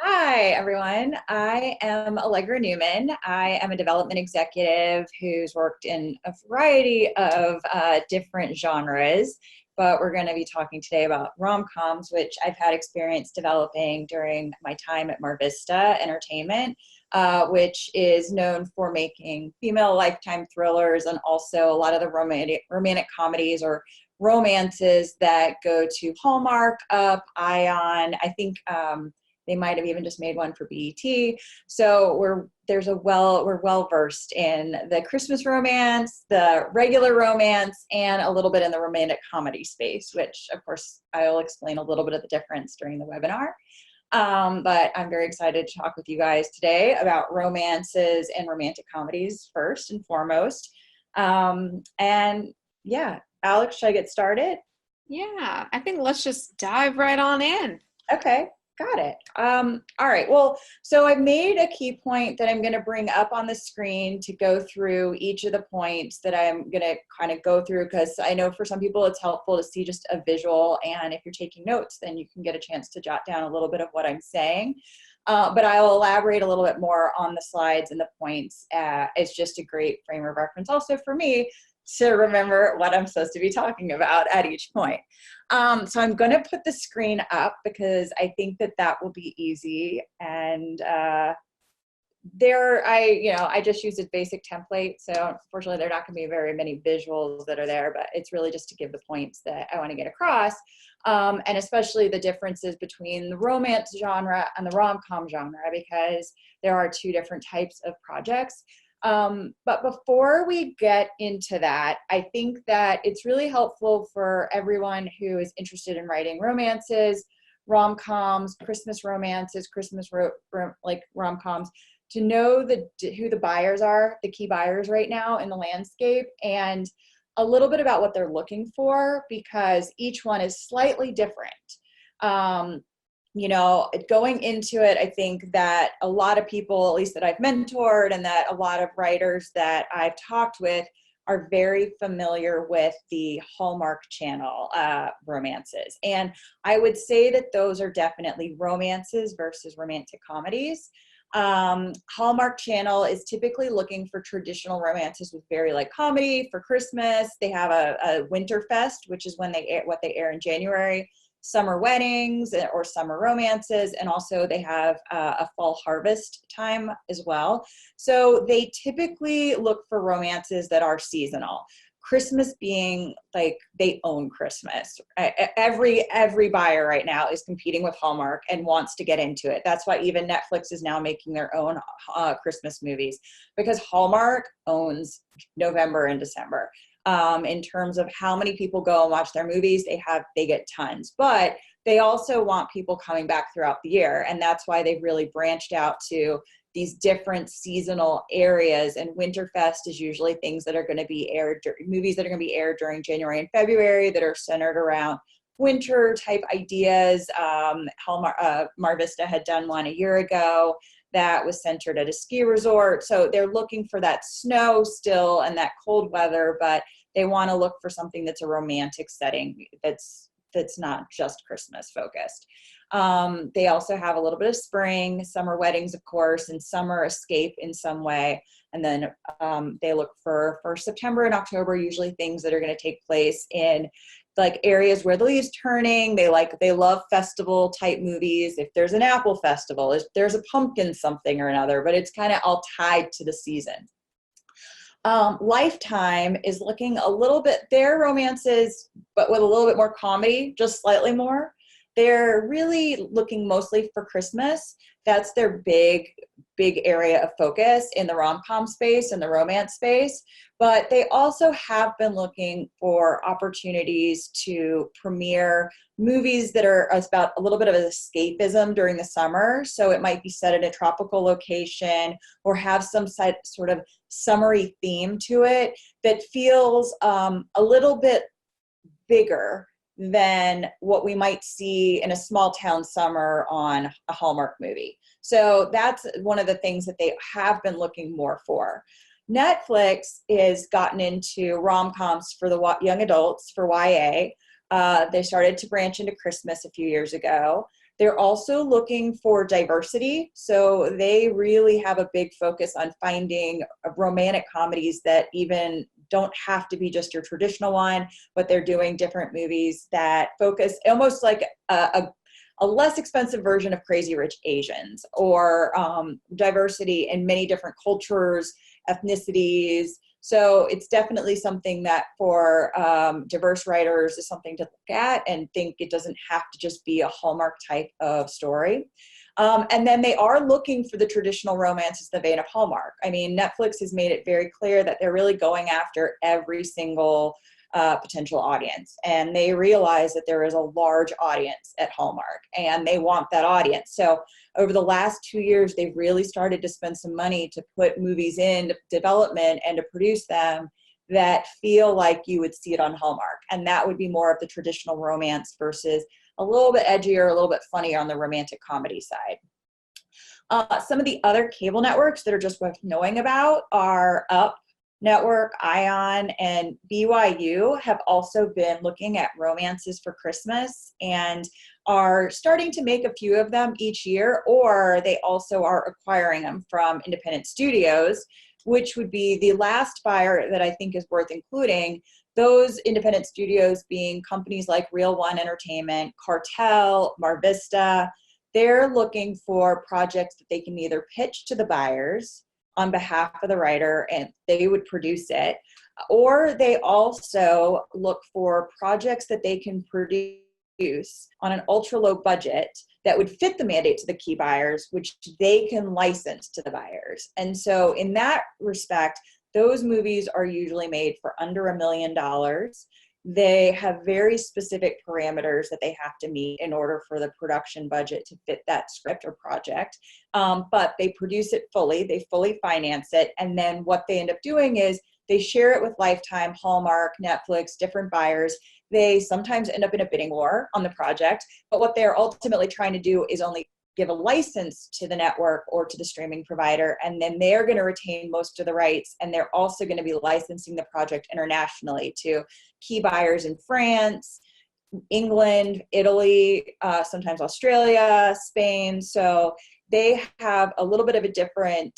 Hi, everyone. I am Allegra Newman. I am a development executive who's worked in a variety of different genres, but we're going to be talking today about rom-coms, which I've had experience developing during my time at MarVista Entertainment, which is known for making female lifetime thrillers and also a lot of the romantic comedies or romances that go to Hallmark, Up, Ion. I think they might have even just made one for BET. So we're well versed in the Christmas romance, the regular romance, and a little bit in the romantic comedy space, which of course I'll explain a little bit of the difference during the webinar. But I'm very excited to talk with you guys today about romances and romantic comedies first and foremost. And yeah, Alex, should I get started? Yeah, I think let's just dive right on in. Okay, got it. All right, well, so I've made a key point that I'm going to bring up on the screen to go through each of the points that I'm going to kind of go through, because I know for some people it's helpful to see just a visual, and if you're taking notes, then you can get a chance to jot down a little bit of what I'm saying. But I'll elaborate a little bit more on the slides and the points. It's just a great frame of reference also for me to remember what I'm supposed to be talking about at each point. So I'm going to put the screen up because I think that will be easy. And I just used a basic template. So unfortunately, there are not going to be very many visuals that are there, but it's really just to give the points that I want to get across. And especially the differences between the romance genre and the rom-com genre, because there are two different types of projects. But before we get into that, I think that it's really helpful for everyone who is interested in writing romances, rom-coms, Christmas romances, rom-coms, to know who the buyers are, the key buyers right now in the landscape, and a little bit about what they're looking for, because each one is slightly different. Going into it, I think that a lot of people, at least that I've mentored, and that a lot of writers that I've talked with are very familiar with the Hallmark Channel romances. And I would say that those are definitely romances versus romantic comedies. Hallmark Channel is typically looking for traditional romances with very light comedy for Christmas. They have a Winter Fest, which is when what they air in January. Summer weddings or summer romances, and also they have a fall harvest time as well. So they typically look for romances that are seasonal. Christmas being like they own Christmas. Every buyer right now is competing with Hallmark and wants to get into it. That's why even Netflix is now making their own Christmas movies, because Hallmark owns November and December. In terms of how many people go and watch their movies, they get tons, but they also want people coming back throughout the year. And that's why they've really branched out to these different seasonal areas. And Winterfest is usually things that are going to be aired, movies that are going to be aired during January and February that are centered around winter type ideas. MarVista had done one a year ago that was centered at a ski resort. So they're looking for that snow still and that cold weather, but they want to look for something that's a romantic setting that's not just Christmas focused. They also have a little bit of spring, summer weddings, of course, and summer escape in some way. And then they look for September and October, usually things that are going to take place in like areas where the leaves turning. They love festival type movies. If there's an apple festival, if there's a pumpkin something or another, but it's kind of all tied to the season. Lifetime is looking a little bit, their romances, but with a little bit more comedy, just slightly more. They're really looking mostly for Christmas. That's their big area of focus in the rom-com space and the romance space. But they also have been looking for opportunities to premiere movies that are about a little bit of escapism during the summer. So it might be set in a tropical location or have some sort of summery theme to it that feels a little bit bigger than what we might see in a small town summer on a Hallmark movie. So that's one of the things that they have been looking more for. Netflix has gotten into rom-coms for the young adults, for YA. They started to branch into Christmas a few years ago. They're also looking for diversity. So they really have a big focus on finding romantic comedies that even don't have to be just your traditional one, but they're doing different movies that focus almost like a less expensive version of Crazy Rich Asians, or diversity in many different cultures, ethnicities. So it's definitely something that for diverse writers is something to look at and think it doesn't have to just be a Hallmark type of story. And then they are looking for the traditional romances in the vein of Hallmark. I mean, Netflix has made it very clear that they're really going after every single potential audience. And they realize that there is a large audience at Hallmark and they want that audience. So over the last 2 years, they've really started to spend some money to put movies in development and to produce them that feel like you would see it on Hallmark. And that would be more of the traditional romance versus a little bit edgier, a little bit funnier on the romantic comedy side. Some of the other cable networks that are just worth knowing about are Up Network, Ion, and BYU have also been looking at romances for Christmas and are starting to make a few of them each year, or they also are acquiring them from independent studios, which would be the last buyer that I think is worth including. Those independent studios being companies like Real One Entertainment, Cartel, MarVista. They're looking for projects that they can either pitch to the buyers on behalf of the writer and they would produce it, or they also look for projects that they can produce on an ultra low budget that would fit the mandate to the key buyers, which they can license to the buyers. And so in that respect, those movies are usually made for under $1 million. They have very specific parameters that they have to meet in order for the production budget to fit that script or project. But they produce it fully, they fully finance it. And then what they end up doing is they share it with Lifetime, Hallmark, Netflix, different buyers. They sometimes end up in a bidding war on the project. But what they're ultimately trying to do is only give a license to the network or to the streaming provider, and then they're going to retain most of the rights, and they're also going to be licensing the project internationally to key buyers in France, England, Italy, sometimes Australia, Spain. So they have a little bit of a different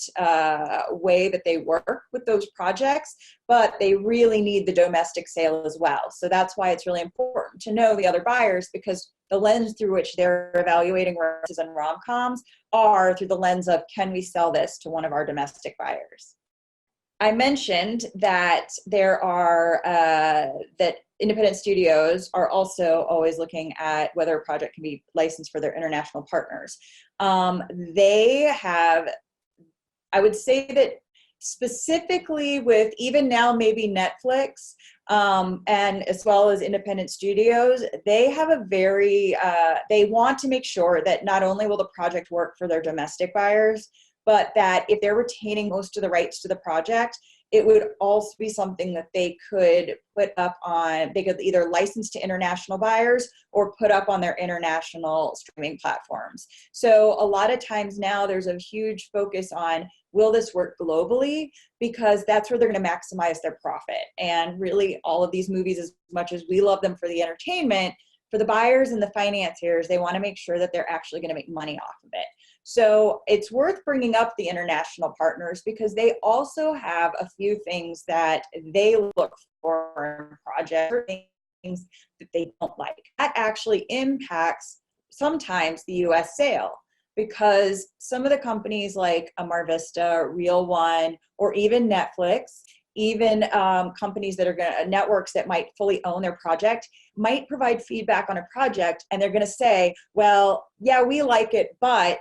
way that they work with those projects, but they really need the domestic sale as well. So that's why it's really important to know the other buyers, because the lens through which they're evaluating romances and rom-coms are through the lens of, can we sell this to one of our domestic buyers? I mentioned that there are, that independent studios are also always looking at whether a project can be licensed for their international partners. They have, I would say that specifically with even now maybe Netflix, and as well as independent studios, they have a very, they want to make sure that not only will the project work for their domestic buyers, but that if they're retaining most of the rights to the project, it would also be something that they could put up on, they could either license to international buyers or put up on their international streaming platforms. So a lot of times now there's a huge focus on, will this work globally? Because that's where they're going to maximize their profit. And really all of these movies, as much as we love them for the entertainment, for the buyers and the financiers, they want to make sure that they're actually going to make money off of it. So it's worth bringing up the international partners because they also have a few things that they look for in projects, things that they don't like. That actually impacts sometimes the US sale, because some of the companies like MarVista, Real One, or even Netflix, even companies that are networks that might fully own their project, might provide feedback on a project, and they're going to say, well, yeah, we like it, but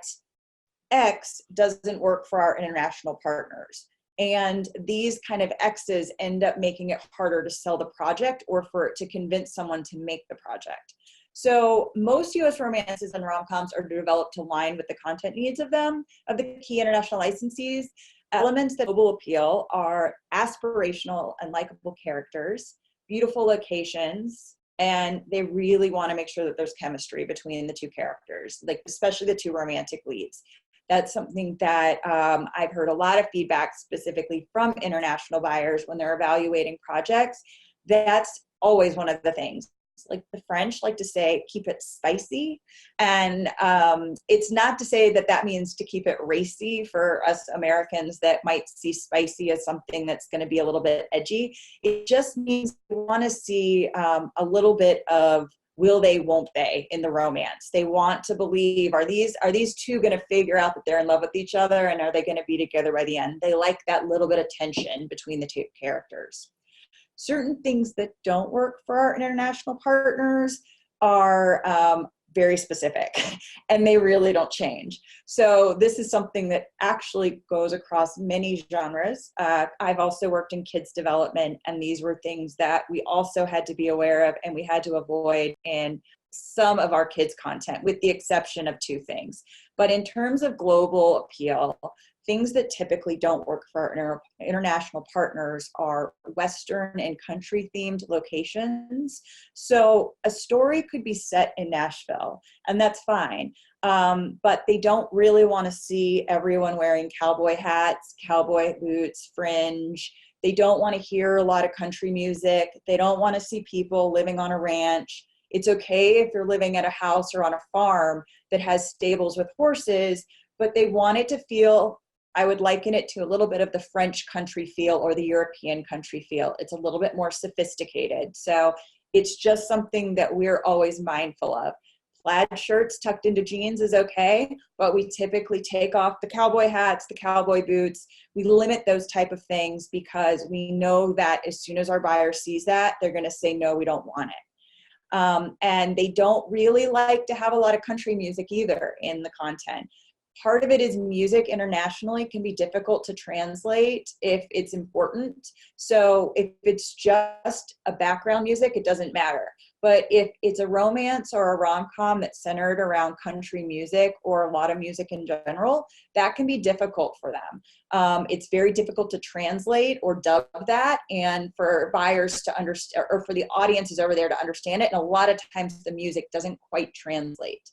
X doesn't work for our international partners. And these kind of X's end up making it harder to sell the project or for it to convince someone to make the project. So most US romances and rom-coms are developed to align with the content needs of them, of the key international licensees. Elements that global appeal are aspirational and likable characters, beautiful locations, and they really want to make sure that there's chemistry between the two characters, like especially the two romantic leads. That's something that I've heard a lot of feedback specifically from international buyers when they're evaluating projects. That's always one of the things. Like the French like to say, keep it spicy. And it's not to say that that means to keep it racy for us Americans that might see spicy as something that's going to be a little bit edgy. It just means we want to see a little bit of will they, won't they in the romance. They want to believe, are these two going to figure out that they're in love with each other, and are they going to be together by the end? They like that little bit of tension between the two characters. Certain things that don't work for our international partners are very specific, and they really don't change. So this is something that actually goes across many genres. I've also worked in kids development, and these were things that we also had to be aware of and we had to avoid in some of our kids' content, with the exception of two things. But in terms of global appeal, things that typically don't work for our international partners are Western and country themed locations. So a story could be set in Nashville, and that's fine. But they don't really want to see everyone wearing cowboy hats, cowboy boots, fringe. They don't want to hear a lot of country music. They don't want to see people living on a ranch. It's okay if you're living at a house or on a farm that has stables with horses, but they want it to feel, I would liken it to a little bit of the French country feel or the European country feel. It's a little bit more sophisticated. So it's just something that we're always mindful of. Plaid shirts tucked into jeans is okay, but we typically take off the cowboy hats, the cowboy boots. We limit those type of things because we know that as soon as our buyer sees that, they're going to say, no, we don't want it. And they don't really like to have a lot of country music either in the content. Part of it is music internationally can be difficult to translate if it's important. So if it's just a background music, it doesn't matter. But if it's a romance or a rom-com that's centered around country music or a lot of music in general, that can be difficult for them. It's very difficult to translate or dub that, and for buyers to understand, or for the audiences over there to understand it. And a lot of times the music doesn't quite translate.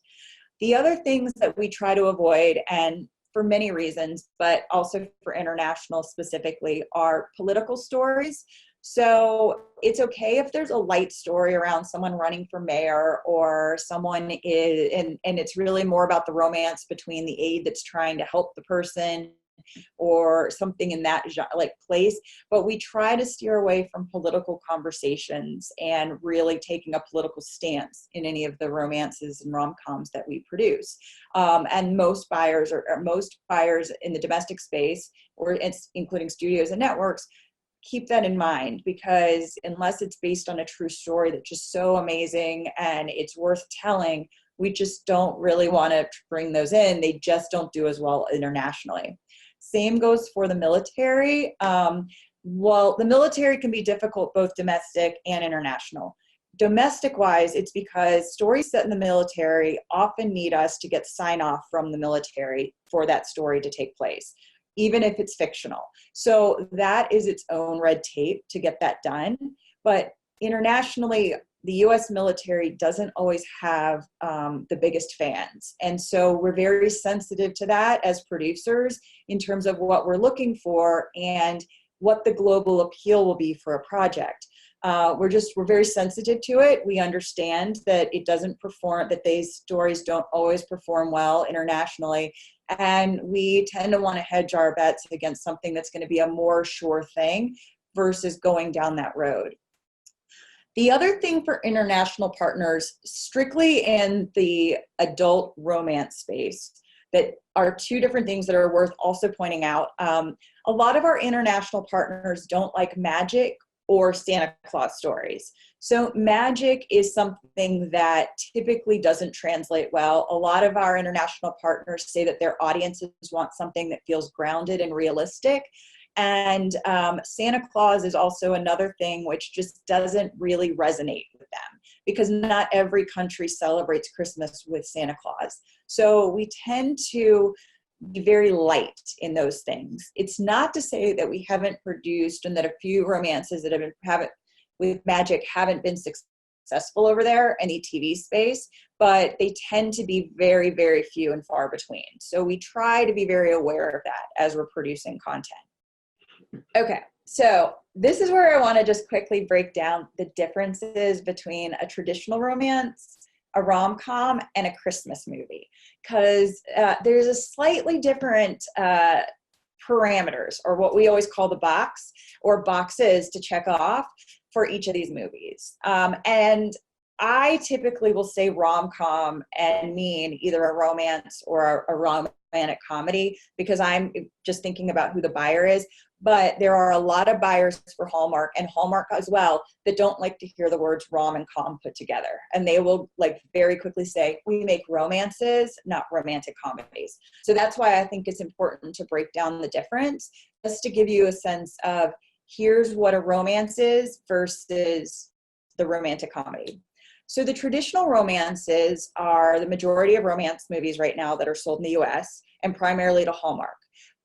The other things that we try to avoid, and for many reasons, but also for international specifically, are political stories. So it's okay if there's a light story around someone running for mayor, or someone is, and it's really more about the romance between the aide that's trying to help the person, or something in that like place. But we try to steer away from political conversations and really taking a political stance in any of the romances and rom-coms that we produce. And most buyers, or most buyers in the domestic space, or it's including studios and networks, keep that in mind, because unless it's based on a true story that's just so amazing and it's worth telling, we just don't really want to bring those in. They just don't do as well internationally. Same goes for the military. Well, the military can be difficult, both domestic and international. Domestic wise, it's because stories set in the military often need us to get sign off from the military for that story to take place, even if it's fictional. So that is its own red tape to get that done. But internationally, the US military doesn't always have the biggest fans. And so we're very sensitive to that as producers in terms of what we're looking for and what the global appeal will be for a project. We're very sensitive to it. We understand that it doesn't perform, that these stories don't always perform well internationally. And we tend to want to hedge our bets against something that's going to be a more sure thing versus going down that road. The other thing for international partners, strictly in the adult romance space, that are two different things that are worth also pointing out. A lot of our international partners don't like magic or Santa Claus stories. So magic is something that typically doesn't translate well. A lot of our international partners say that their audiences want something that feels grounded and realistic. And Santa Claus is also another thing which just doesn't really resonate with them, because not every country celebrates Christmas with Santa Claus. So we tend to be very light in those things. It's not to say that we haven't produced, and that a few romances that haven't with magic haven't been successful over there in the TV space, but they tend to be very, very few and far between. So we try to be very aware of that as we're producing content. Okay, so this is where I want to just quickly break down the differences between a traditional romance, a rom-com, and a Christmas movie, because there's a slightly different parameters, or what we always call the box or boxes to check off for each of these movies. And I typically will say rom-com and mean either a romance or a romantic comedy, because I'm just thinking about who the buyer is. But there are a lot of buyers for Hallmark, and Hallmark as well, that don't like to hear the words rom and com put together. And they will like very quickly say, we make romances, not romantic comedies. So that's why I think it's important to break down the difference, just to give you a sense of here's what a romance is versus the romantic comedy. So the traditional romances are the majority of romance movies right now that are sold in the US, and primarily to Hallmark.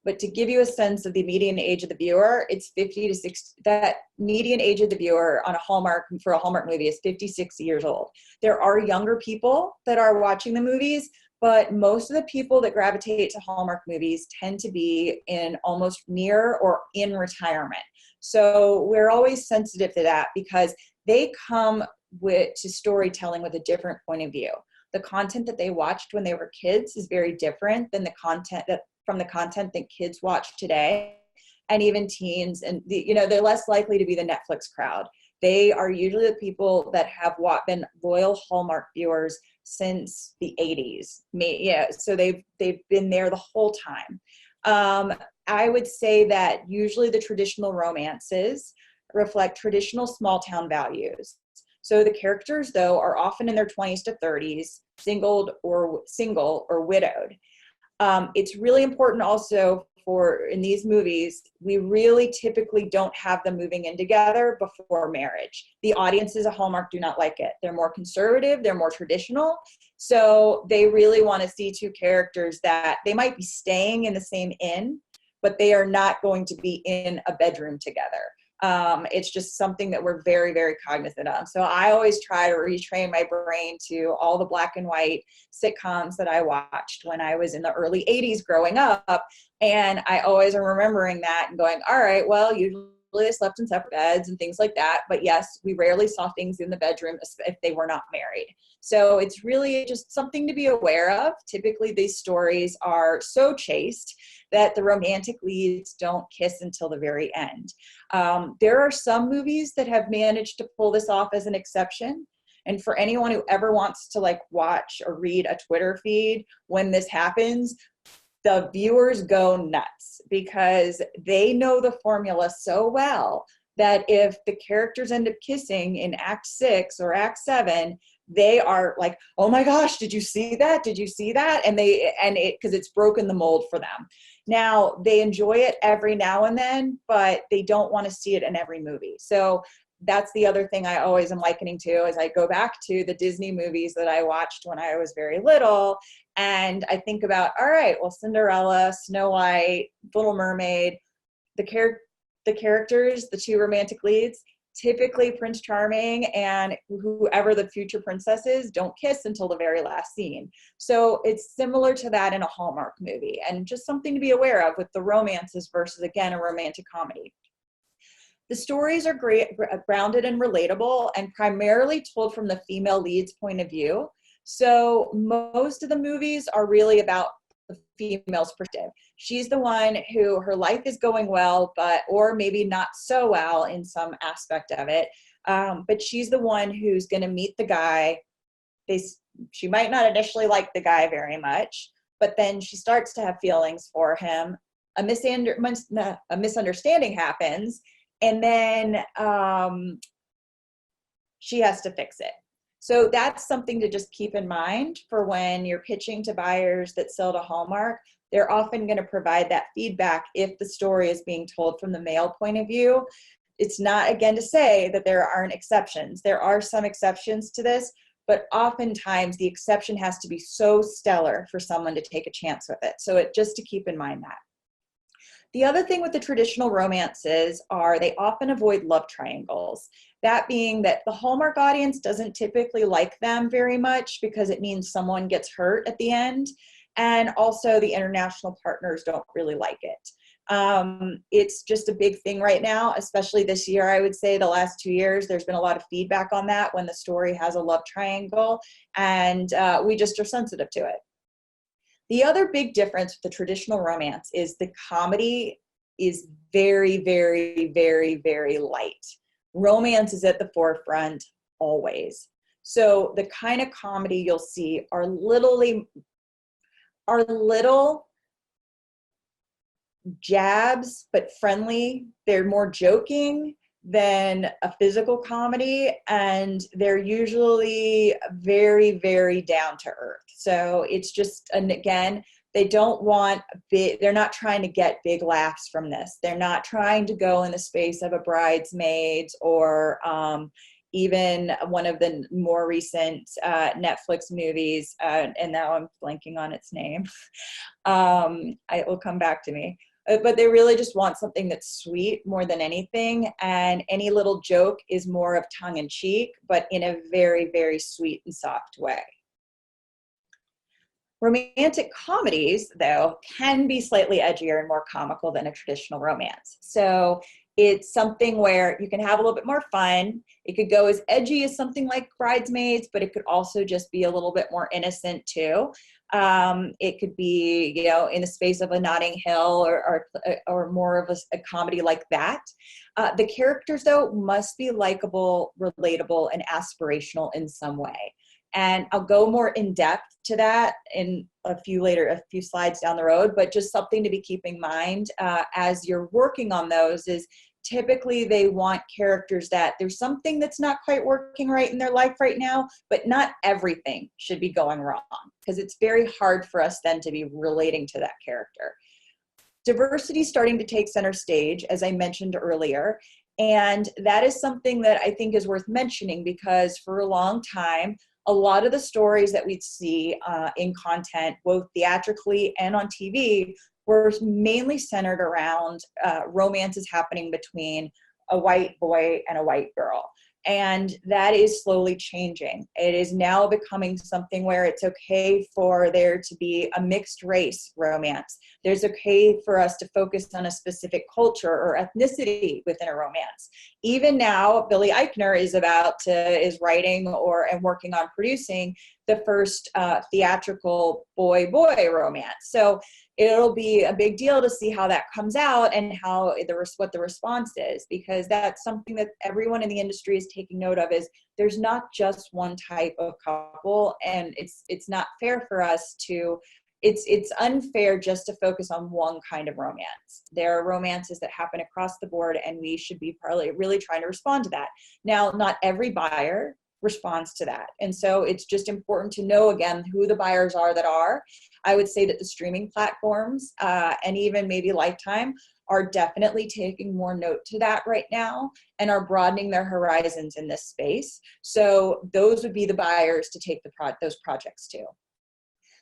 But to give you a sense of the median age of the viewer, it's 50 to 60. That median age of the viewer on a Hallmark, for a Hallmark movie, is 56 years old. There are younger people that are watching the movies, but most of the people that gravitate to Hallmark movies tend to be in almost near or in retirement. So we're always sensitive to that, because they come to storytelling with a different point of view. The content that they watched when they were kids is very different than the content that kids watch today, and even teens. And they're less likely to be the Netflix crowd. They are usually the people that have been loyal Hallmark viewers since the 80s. So they've been there the whole time. I would say that usually the traditional romances reflect traditional small town values. So the characters, though, are often in their 20s to 30s, single or widowed. It's really important also in these movies, we really typically don't have them moving in together before marriage. The audiences at Hallmark do not like it. They're more conservative, they're more traditional. So they really want to see two characters that they might be staying in the same inn, but they are not going to be in a bedroom together. It's just something that we're very, very cognizant of. So I always try to retrain my brain to all the black and white sitcoms that I watched when I was in the early 80s growing up. And I always am remembering that and going, all right, well, usually they slept in separate beds and things like that. But yes, we rarely saw things in the bedroom if they were not married. So it's really just something to be aware of. Typically, these stories are so chaste that the romantic leads don't kiss until the very end. There are some movies that have managed to pull this off as an exception. And for anyone who ever wants to watch or read a Twitter feed when this happens, the viewers go nuts, because they know the formula so well that if the characters end up kissing in Act 6 or Act 7, they are like, oh my gosh, did you see that? Did you see that? Because it's broken the mold for them. Now, they enjoy it every now and then, but they don't want to see it in every movie. So that's the other thing I always am likening to, as I go back to the Disney movies that I watched when I was very little. And I think about, all right, well, Cinderella, Snow White, Little Mermaid, the characters, the two romantic leads, typically Prince Charming and whoever the future princess is, don't kiss until the very last scene. So it's similar to that in a Hallmark movie, and just something to be aware of with the romances versus, again, a romantic comedy. The stories are grounded and relatable, and primarily told from the female lead's point of view. So most of the movies are really about the female's perspective. She's the one who her life is going well, or maybe not so well in some aspect of it. But she's the one who's going to meet the guy. She might not initially like the guy very much, but then she starts to have feelings for him. A misunderstanding happens, and then she has to fix it. So that's something to just keep in mind for when you're pitching to buyers that sell to Hallmark. They're often going to provide that feedback if the story is being told from the male point of view. It's not, again, to say that there aren't exceptions. There are some exceptions to this, but oftentimes the exception has to be so stellar for someone to take a chance with it. So just to keep in mind that. The other thing with the traditional romances are they often avoid love triangles. That being that the Hallmark audience doesn't typically like them very much, because it means someone gets hurt at the end. And also the international partners don't really like it. It's just a big thing right now, especially this year. I would say the last 2 years, there's been a lot of feedback on that when the story has a love triangle, and we just are sensitive to it. The other big difference with the traditional romance is the comedy is very, very, very, very light. Romance is at the forefront always. So the kind of comedy you'll see are little jabs, but friendly. They're more joking than a physical comedy, and they're usually very, very down to earth. So it's just, and again, they're not trying to get big laughs from this. They're not trying to go in the space of a Bridesmaids or even one of the more recent Netflix movies, and now I'm blanking on its name. It will come back to me. But they really just want something that's sweet more than anything, and any little joke is more of tongue-in-cheek, but in a very, very sweet and soft way. Romantic comedies, though, can be slightly edgier and more comical than a traditional romance. So it's something where you can have a little bit more fun. It could go as edgy as something like Bridesmaids, but it could also just be a little bit more innocent too. It could be, in the space of a Notting Hill or more of a comedy like that. The characters, though, must be likable, relatable, and aspirational in some way. And I'll go more in depth to that in a few slides down the road, but just something to be keeping in mind as you're working on those is typically they want characters that there's something that's not quite working right in their life right now, but not everything should be going wrong, because it's very hard for us then to be relating to that character. Diversity is starting to take center stage, as I mentioned earlier, and that is something that I think is worth mentioning, because for a long time, a lot of the stories that we'd see in content, both theatrically and on TV, were mainly centered around romances happening between a white boy and a white girl. And that is slowly changing. It is now becoming something where it's okay for there to be a mixed race romance. There's okay for us to focus on a specific culture or ethnicity within a romance. Even now, Billy Eichner is writing and working on producing the first theatrical boy-boy romance. So it'll be a big deal to see how that comes out and what the response is, because that's something that everyone in the industry is taking note of, is there's not just one type of couple, and it's not fair for us to, it's unfair just to focus on one kind of romance. There are romances that happen across the board, and we should be probably really trying to respond to that. Now, not every buyer responds to that. And so it's just important to know, again, who the buyers are that are. I would say that the streaming platforms and even maybe Lifetime are definitely taking more note to that right now and are broadening their horizons in this space. So those would be the buyers to take those projects to.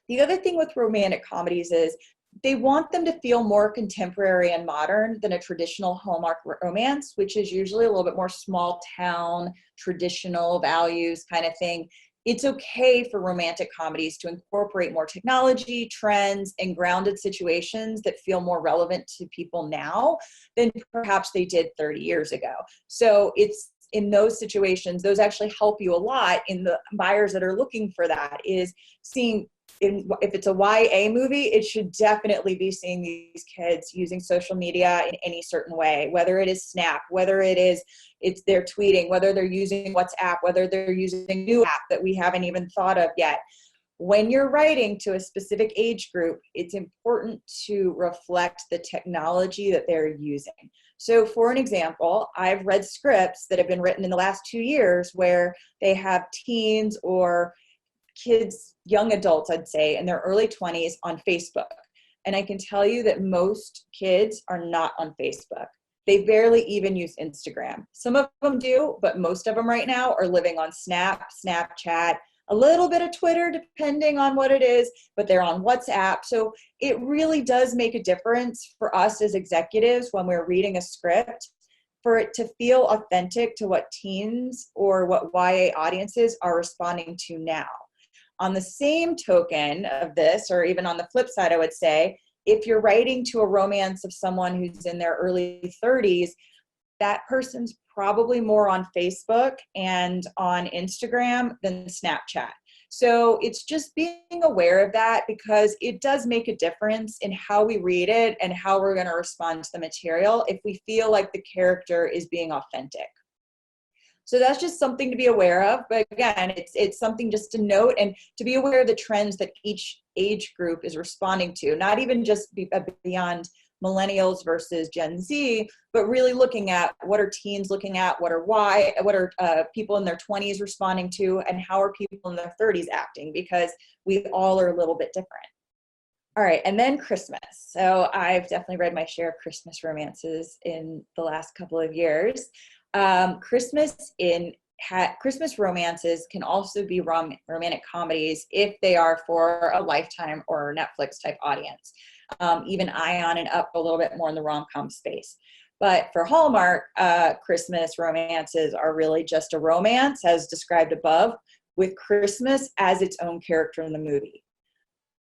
The other thing with romantic comedies is they want them to feel more contemporary and modern than a traditional Hallmark romance, which is usually a little bit more small town, traditional values kind of thing. It's okay for romantic comedies to incorporate more technology, trends, and grounded situations that feel more relevant to people now than perhaps they did 30 years ago. So it's in those situations, those actually help you a lot in the buyers that are looking for that, is seeing if it's a YA movie, it should definitely be seeing these kids using social media in any certain way, whether it is Snap, whether it's they're tweeting, whether they're using WhatsApp, whether they're using a new app that we haven't even thought of yet. When you're writing to a specific age group, it's important to reflect the technology that they're using. So for an example, I've read scripts that have been written in the last 2 years where they have teens or kids, young adults, I'd say, in their early 20s on Facebook. And I can tell you that most kids are not on Facebook. They barely even use Instagram. Some of them do, but most of them right now are living on Snap, Snapchat, a little bit of Twitter, depending on what it is, but they're on WhatsApp. So it really does make a difference for us as executives when we're reading a script, for it to feel authentic to what teens or what YA audiences are responding to now. On the same token of this, or even on the flip side, I would say, if you're writing to a romance of someone who's in their early 30s, that person's probably more on Facebook and on Instagram than Snapchat. So it's just being aware of that, because it does make a difference in how we read it and how we're going to respond to the material if we feel like the character is being authentic. So that's just something to be aware of. But again, it's something just to note and to be aware of the trends that each age group is responding to, not even just beyond millennials versus Gen Z, but really looking at what are teens looking at, what are people in their 20s responding to, and how are people in their 30s acting, because we all are a little bit different. All right, and then Christmas. So I've definitely read my share of Christmas romances in the last couple of years. Christmas romances can also be romantic comedies if they are for a Lifetime or Netflix type audience. Even Ion and Up a little bit more in the rom-com space. But for Hallmark, Christmas romances are really just a romance, as described above, with Christmas as its own character in the movie.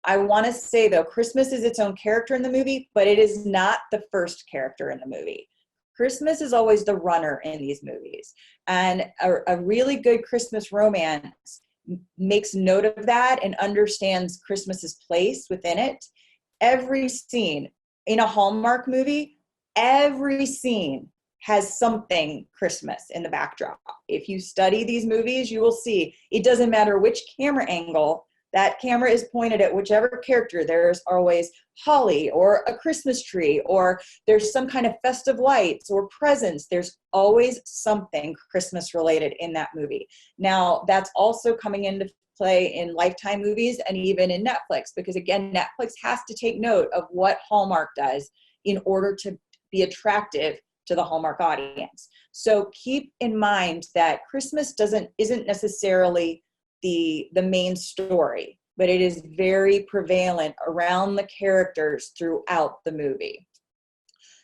I want to say, though, Christmas is its own character in the movie, but it is not the first character in the movie. Christmas is always the runner in these movies. And a really good Christmas romance makes note of that and understands Christmas's place within it. Every scene in a Hallmark movie, every scene has something Christmas in the backdrop. If you study these movies, you will see it doesn't matter which camera angle that camera is pointed at, whichever character, there's always holly or a Christmas tree, or there's some kind of festive lights or presents. There's always something Christmas related in that movie. Now, that's also coming into play in Lifetime movies and even in Netflix, because again, Netflix has to take note of what Hallmark does in order to be attractive to the Hallmark audience. So keep in mind that Christmas isn't necessarily the main story, but it is very prevalent around the characters throughout the movie.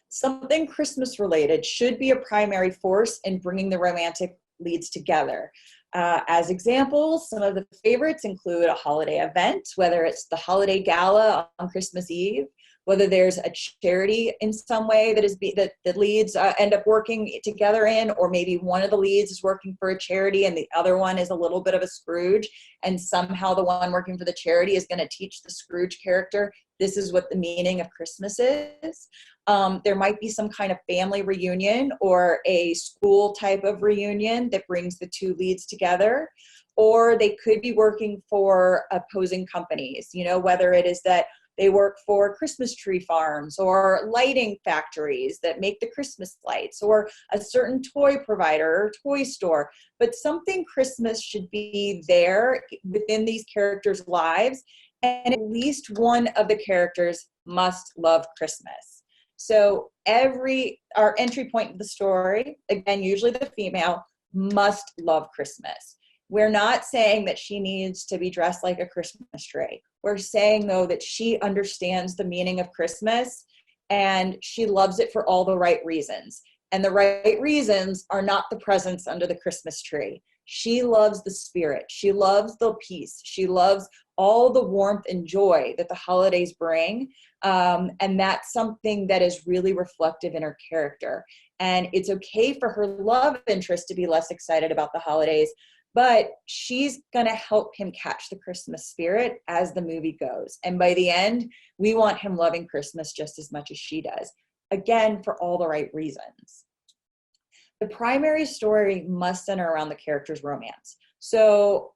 Something Christmas related should be a primary force in bringing the romantic leads together. As examples, some of the favorites include a holiday event, whether it's the holiday gala on Christmas Eve, whether there's a charity in some way that the leads end up working together in, or maybe one of the leads is working for a charity and the other one is a little bit of a Scrooge, and somehow the one working for the charity is going to teach the Scrooge character this is what the meaning of Christmas is. There might be some kind of family reunion or a school type of reunion that brings the two leads together. Or they could be working for opposing companies, whether it is that they work for Christmas tree farms or lighting factories that make the Christmas lights, or a certain toy provider or toy store. But something Christmas should be there within these characters' lives, and at least one of the characters must love Christmas. So our entry point of the story, again, usually the female, must love Christmas. We're not saying that she needs to be dressed like a Christmas tree. We're saying, though, that she understands the meaning of Christmas and she loves it for all the right reasons. And the right reasons are not the presents under the Christmas tree. She loves the spirit. She loves the peace. She loves all the warmth and joy that the holidays bring. And that's something that is really reflective in her character. And it's okay for her love interest to be less excited about the holidays, but she's going to help him catch the Christmas spirit as the movie goes. And by the end, we want him loving Christmas just as much as she does. Again, for all the right reasons. The primary story must center around the character's romance. So,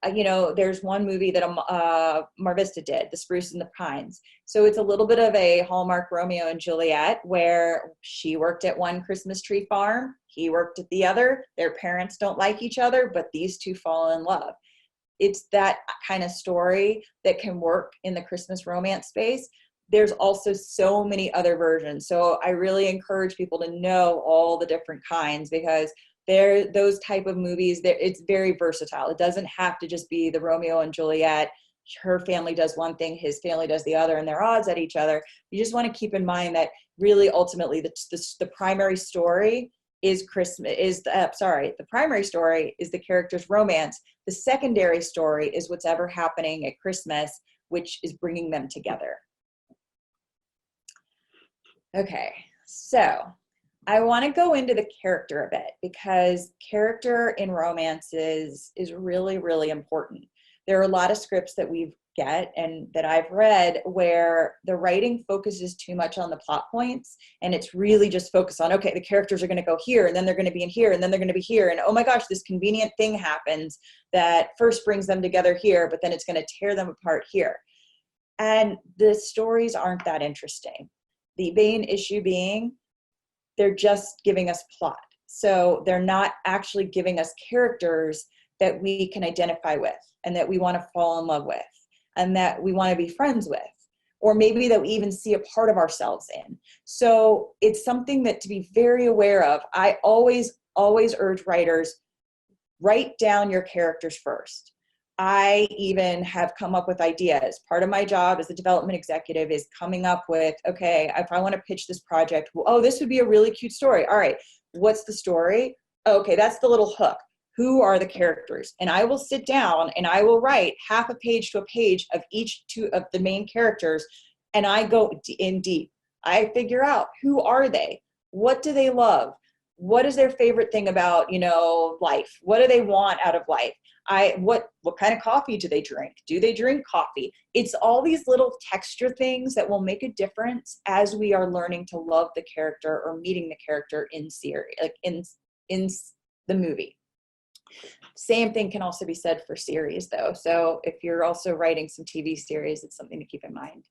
there's one movie that MarVista did, The Spruce and the Pines. So it's a little bit of a Hallmark Romeo and Juliet, where she worked at one Christmas tree farm, he worked at the other. Their parents don't like each other, but these two fall in love. It's that kind of story that can work in the Christmas romance space. There's also so many other versions. So I really encourage people to know all the different kinds, because those type of movies, it's very versatile. It doesn't have to just be the Romeo and Juliet. Her family does one thing, his family does the other, and they're odds at each other. You just want to keep in mind that really ultimately the primary story is the primary story is the character's romance. The secondary story is what's ever happening at Christmas, which is bringing them together. Okay, so I want to go into the character a bit because character in romances is really, really important. There are a lot of scripts that we get and that I've read where the writing focuses too much on the plot points, and it's really just focused on, okay, the characters are going to go here and then they're going to be in here and then they're going to be here, and oh my gosh, this convenient thing happens that first brings them together here, but then it's going to tear them apart here. And the stories aren't that interesting. The main issue being they're just giving us plot. So they're not actually giving us characters that we can identify with and that we want to fall in love with and that we want to be friends with, or maybe that we even see a part of ourselves in. So it's something that to be very aware of. I always urge writers, write down your characters first. I even have come up with ideas. Part of my job as a development executive is coming up with, okay, if I want to pitch this project, well, oh, this would be a really cute story. All right, what's the story? Okay, that's the little hook. Who are the characters? And I will sit down and I will write half a page to a page of each two of the main characters, and I go in deep. I figure out, who are they? What do they love? What is their favorite thing about, life? What do they want out of life? What kind of coffee do they drink? Do they drink coffee? It's all these little texture things that will make a difference as we are learning to love the character or meeting the character in series, like in the movie. Same thing can also be said for series though. So if you're also writing some TV series, it's something to keep in mind.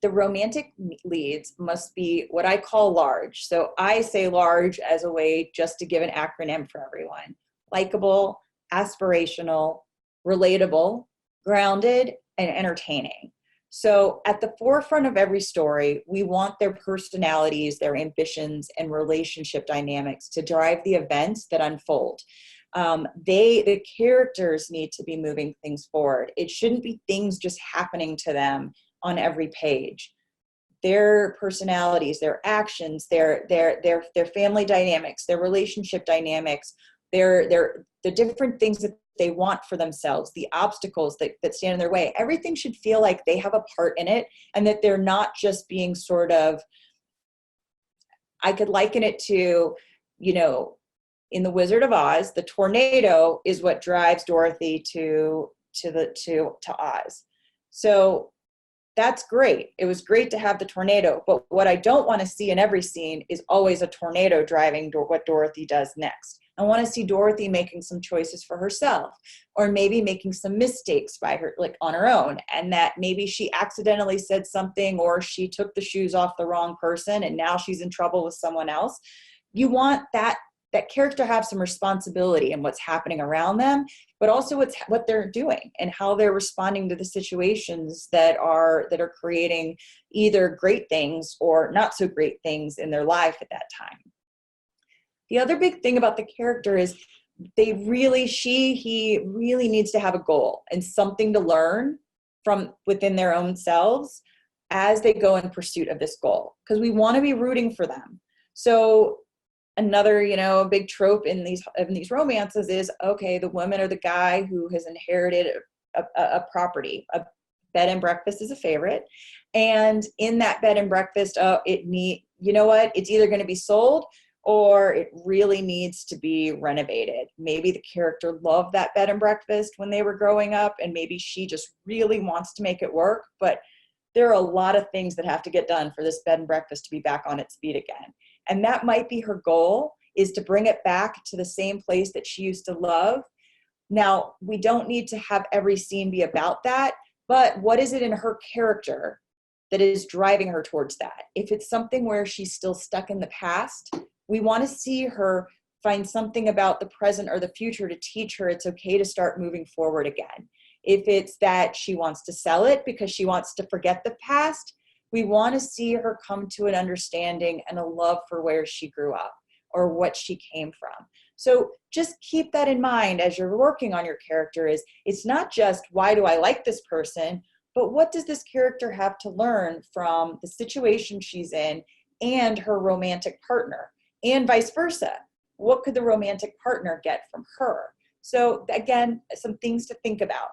The romantic leads must be what I call large. So I say large as a way just to give an acronym for everyone. Likable, aspirational, relatable, grounded, and entertaining. So at the forefront of every story, we want their personalities, their ambitions, and relationship dynamics to drive the events that unfold. The characters need to be moving things forward. It shouldn't be things just happening to them on every page. Their personalities, their actions, their family dynamics, their relationship dynamics, the different things that they want for themselves, the obstacles that stand in their way. Everything should feel like they have a part in it and that they're not just being sort of, I could liken it to, in The Wizard of Oz, the tornado is what drives Dorothy to Oz. So that's great. It was great to have the tornado, but what I don't want to see in every scene is always a tornado driving what Dorothy does next. I want to see Dorothy making some choices for herself, or maybe making some mistakes by her, like on her own, and that maybe she accidentally said something or she took the shoes off the wrong person and now she's in trouble with someone else. You want that character have some responsibility in what's happening around them, but also what they're doing and how they're responding to the situations that are creating either great things or not so great things in their life at that time. The other big thing about the character is he really needs to have a goal and something to learn from within their own selves as they go in pursuit of this goal, because we want to be rooting for them. So another, big trope in these romances is, okay, the woman or the guy who has inherited a property, a bed and breakfast is a favorite. And in that bed and breakfast, it's either going to be sold or it really needs to be renovated. Maybe the character loved that bed and breakfast when they were growing up, and maybe she just really wants to make it work. But there are a lot of things that have to get done for this bed and breakfast to be back on its feet again. And that might be her goal, is to bring it back to the same place that she used to love. Now, we don't need to have every scene be about that, but what is it in her character that is driving her towards that? If it's something where she's still stuck in the past, we want to see her find something about the present or the future to teach her it's okay to start moving forward again. If it's that she wants to sell it because she wants to forget the past, we want to see her come to an understanding and a love for where she grew up or what she came from. So just keep that in mind as you're working on your character. It's not just, why do I like this person, but what does this character have to learn from the situation she's in and her romantic partner, and vice versa? What could the romantic partner get from her? So again, some things to think about.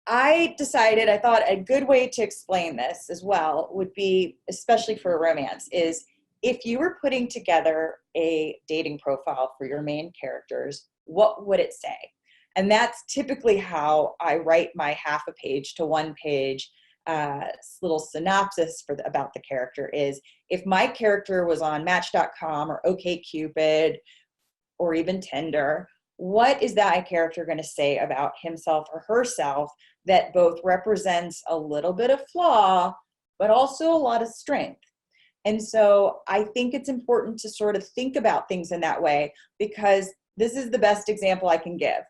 I decided, I thought a good way to explain this as well would be, especially for a romance, is if you were putting together a dating profile for your main characters, what would it say? And that's typically how I write my half a page to one page little synopsis about the character is, if my character was on Match.com or OkCupid or even Tinder, what is that character going to say about himself or herself that both represents a little bit of flaw, but also a lot of strength? And so I think it's important to sort of think about things in that way, because this is the best example I can give.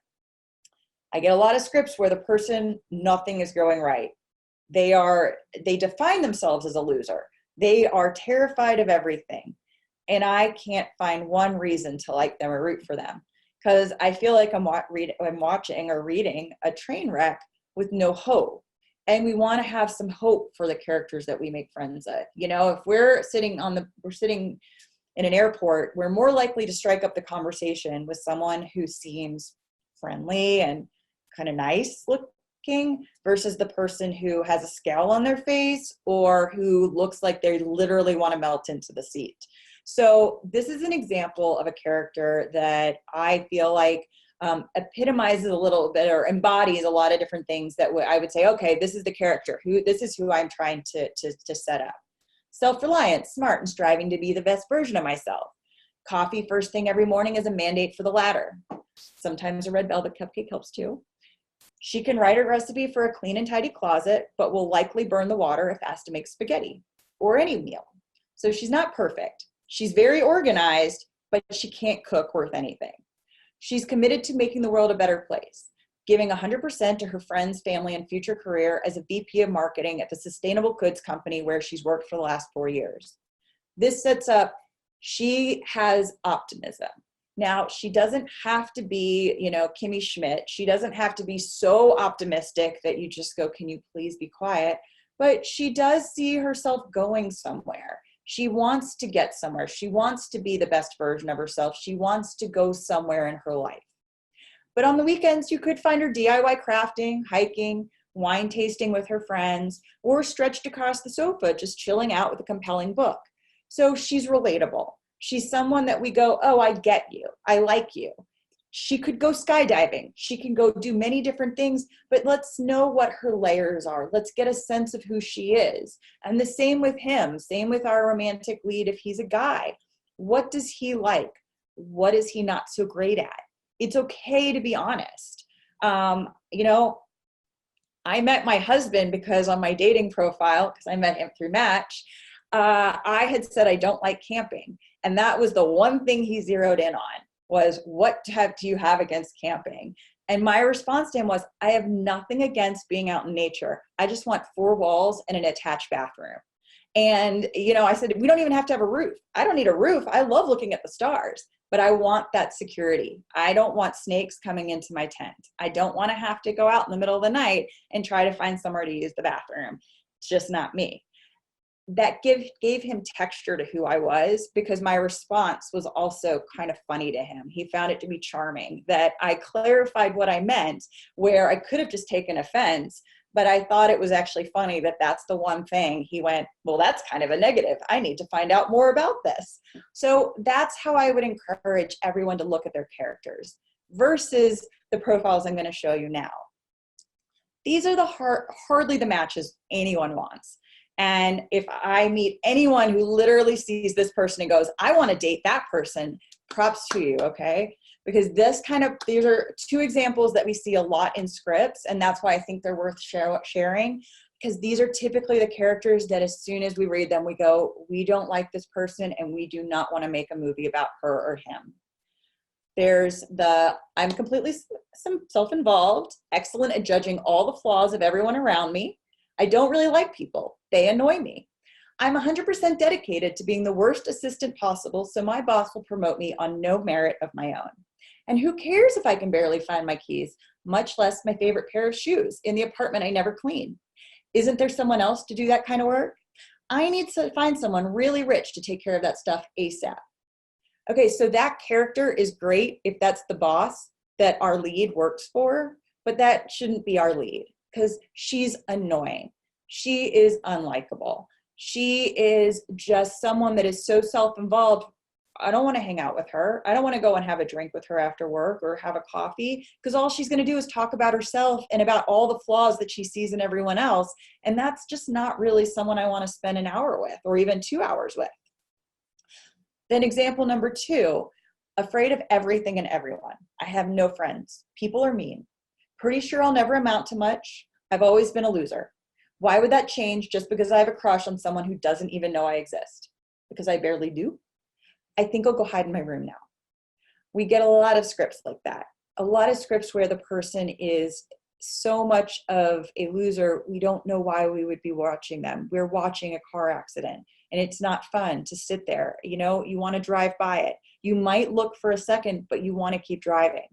I get a lot of scripts where the person, nothing is going right. They define themselves as a loser. They are terrified of everything. And I can't find one reason to like them or root for them, because I feel like I'm watching or reading a train wreck with no hope. And we want to have some hope for the characters that we make friends with. You know, if we're sitting in an airport, we're more likely to strike up the conversation with someone who seems friendly and kind of nice looking versus the person who has a scowl on their face or who looks like they literally want to melt into the seat. So this is an example of a character that I feel like epitomizes a little bit or embodies a lot of different things that I would say, okay, this is the character, this is who I'm trying to set up. Self-reliant, smart, and striving to be the best version of myself. Coffee first thing every morning is a mandate for the latter. Sometimes a red velvet cupcake helps too. She can write a recipe for a clean and tidy closet, but will likely burn the water if asked to make spaghetti or any meal. So she's not perfect. She's very organized, but she can't cook worth anything. She's committed to making the world a better place, giving 100% to her friends, family, and future career as a VP of marketing at the sustainable goods company where she's worked for the last 4 years. This sets up, she has optimism. Now, she doesn't have to be, Kimmy Schmidt. She doesn't have to be so optimistic that you just go, can you please be quiet? But she does see herself going somewhere. She wants to get somewhere. She wants to be the best version of herself. She wants to go somewhere in her life. But on the weekends, you could find her DIY crafting, hiking, wine tasting with her friends, or stretched across the sofa, just chilling out with a compelling book. So she's relatable. She's someone that we go, oh, I get you. I like you. She could go skydiving. She can go do many different things, but let's know what her layers are. Let's get a sense of who she is. And the same with him, same with our romantic lead if he's a guy. What does he like? What is he not so great at? It's okay to be honest. I met my husband because on my dating profile, because I met him through Match, I had said I don't like camping. And that was the one thing he zeroed in on, was what do you have against camping? And my response to him was, I have nothing against being out in nature. I just want 4 walls and an attached bathroom. And, I said, we don't even have to have a roof. I don't need a roof. I love looking at the stars, but I want that security. I don't want snakes coming into my tent. I don't want to have to go out in the middle of the night and try to find somewhere to use the bathroom. It's just not me. That gave him texture to who I was, because my response was also kind of funny to him. He found it to be charming that I clarified what I meant, where I could have just taken offense, but I thought it was actually funny that that's the one thing he went, well, that's kind of a negative. I need to find out more about this. So that's how I would encourage everyone to look at their characters versus the profiles I'm going to show you now. These are hardly the matches anyone wants. And if I meet anyone who literally sees this person and goes, I want to date that person, props to you, okay? Because these are 2 examples that we see a lot in scripts, and that's why I think they're worth sharing, because these are typically the characters that as soon as we read them, we go, we don't like this person, and we do not want to make a movie about her or him. There's I'm completely self-involved, excellent at judging all the flaws of everyone around me. I don't really like people. They annoy me. I'm 100% dedicated to being the worst assistant possible, so my boss will promote me on no merit of my own. And who cares if I can barely find my keys, much less my favorite pair of shoes in the apartment I never clean? Isn't there someone else to do that kind of work? I need to find someone really rich to take care of that stuff ASAP. Okay, so that character is great if that's the boss that our lead works for, but that shouldn't be our lead. because she's annoying. She is unlikable. She is just someone that is so self-involved. I don't want to hang out with her. I don't want to go and have a drink with her after work or have a coffee, because all she's going to do is talk about herself and about all the flaws that she sees in everyone else. And that's just not really someone I want to spend an hour with or even 2 hours with. Then example number 2, afraid of everything and everyone. I have no friends. People are mean. Pretty sure I'll never amount to much. I've always been a loser. Why would that change just because I have a crush on someone who doesn't even know I exist? Because I barely do? I think I'll go hide in my room now. We get a lot of scripts like that. A lot of scripts where the person is so much of a loser, we don't know why we would be watching them. We're watching a car accident and it's not fun to sit there. You know, you want to drive by it. You might look for a second, but you want to keep driving.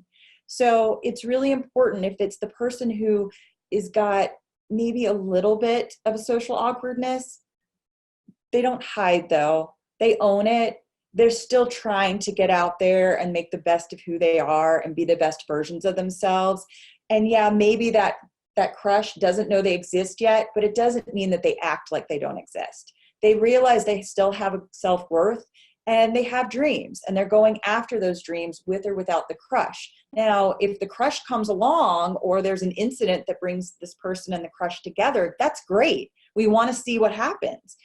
So it's really important, if it's the person who is got maybe a little bit of social awkwardness, they don't hide though. They own it. They're still trying to get out there and make the best of who they are and be the best versions of themselves. And yeah, maybe that crush doesn't know they exist yet, but it doesn't mean that they act like they don't exist. They realize they still have a self-worth and they have dreams, and they're going after those dreams with or without the crush. Now, if the crush comes along or there's an incident that brings this person and the crush together, that's great. We want to see what happens.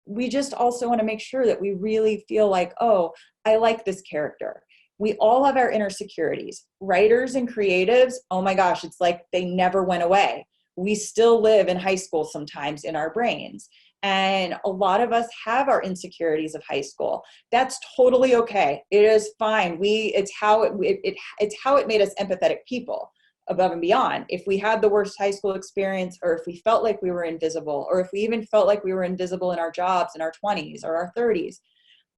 We just also want to make sure that we really feel like, oh, I like this character. We all have our inner insecurities. Writers and creatives, oh my gosh, it's like they never went away. We still live in high school sometimes in our brains. And a lot of us have our insecurities of high school. That's totally okay. It is fine. It's how it made us empathetic people above and beyond. If we had the worst high school experience, or if we felt like we were invisible, or if we even felt like we were invisible in our jobs in our 20s or our 30s.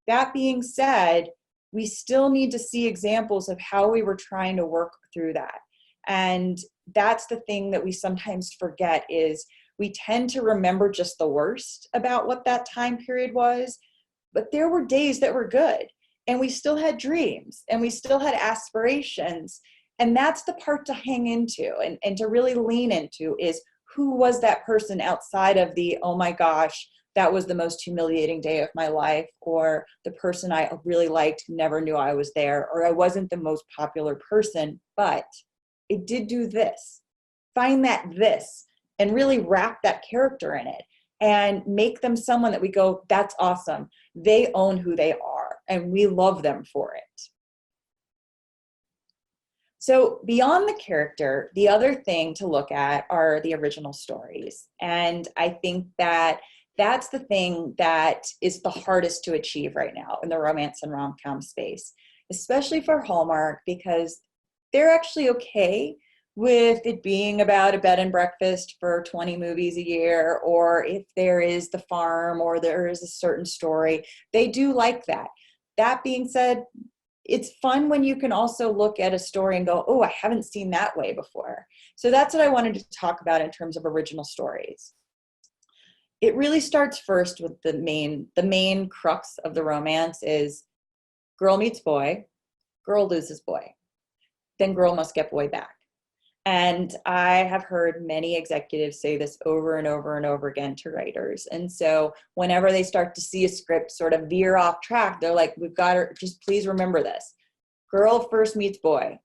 That being said, we still need to see examples of how we were trying to work through that. And that's the thing that we sometimes forget, is we tend to remember just the worst about what that time period was, but there were days that were good, and we still had dreams, and we still had aspirations. And that's the part to hang into and to really lean into, is who was that person outside of the, oh my gosh, that was the most humiliating day of my life, or the person I really liked never knew I was there, or I wasn't the most popular person, but it did do this. Find that this, and really wrap that character in it and make them someone that we go, that's awesome. They own who they are and we love them for it. So beyond the character, the other thing to look at are the original stories. And I think that that's the thing that is the hardest to achieve right now in the romance and rom-com space, especially for Hallmark, because they're actually okay with it being about a bed and breakfast for 20 movies a year, or if there is the farm or there is a certain story, they do like that. That being said, it's fun when you can also look at a story and go, oh, I haven't seen that way before. So that's what I wanted to talk about in terms of original stories. It really starts first with the main crux of the romance is girl meets boy, girl loses boy, then girl must get boy back. And I have heard many executives say this over and over and over again to writers. And so whenever they start to see a script sort of veer off track, they're like, we've got to just please remember this. Girl first meets boy.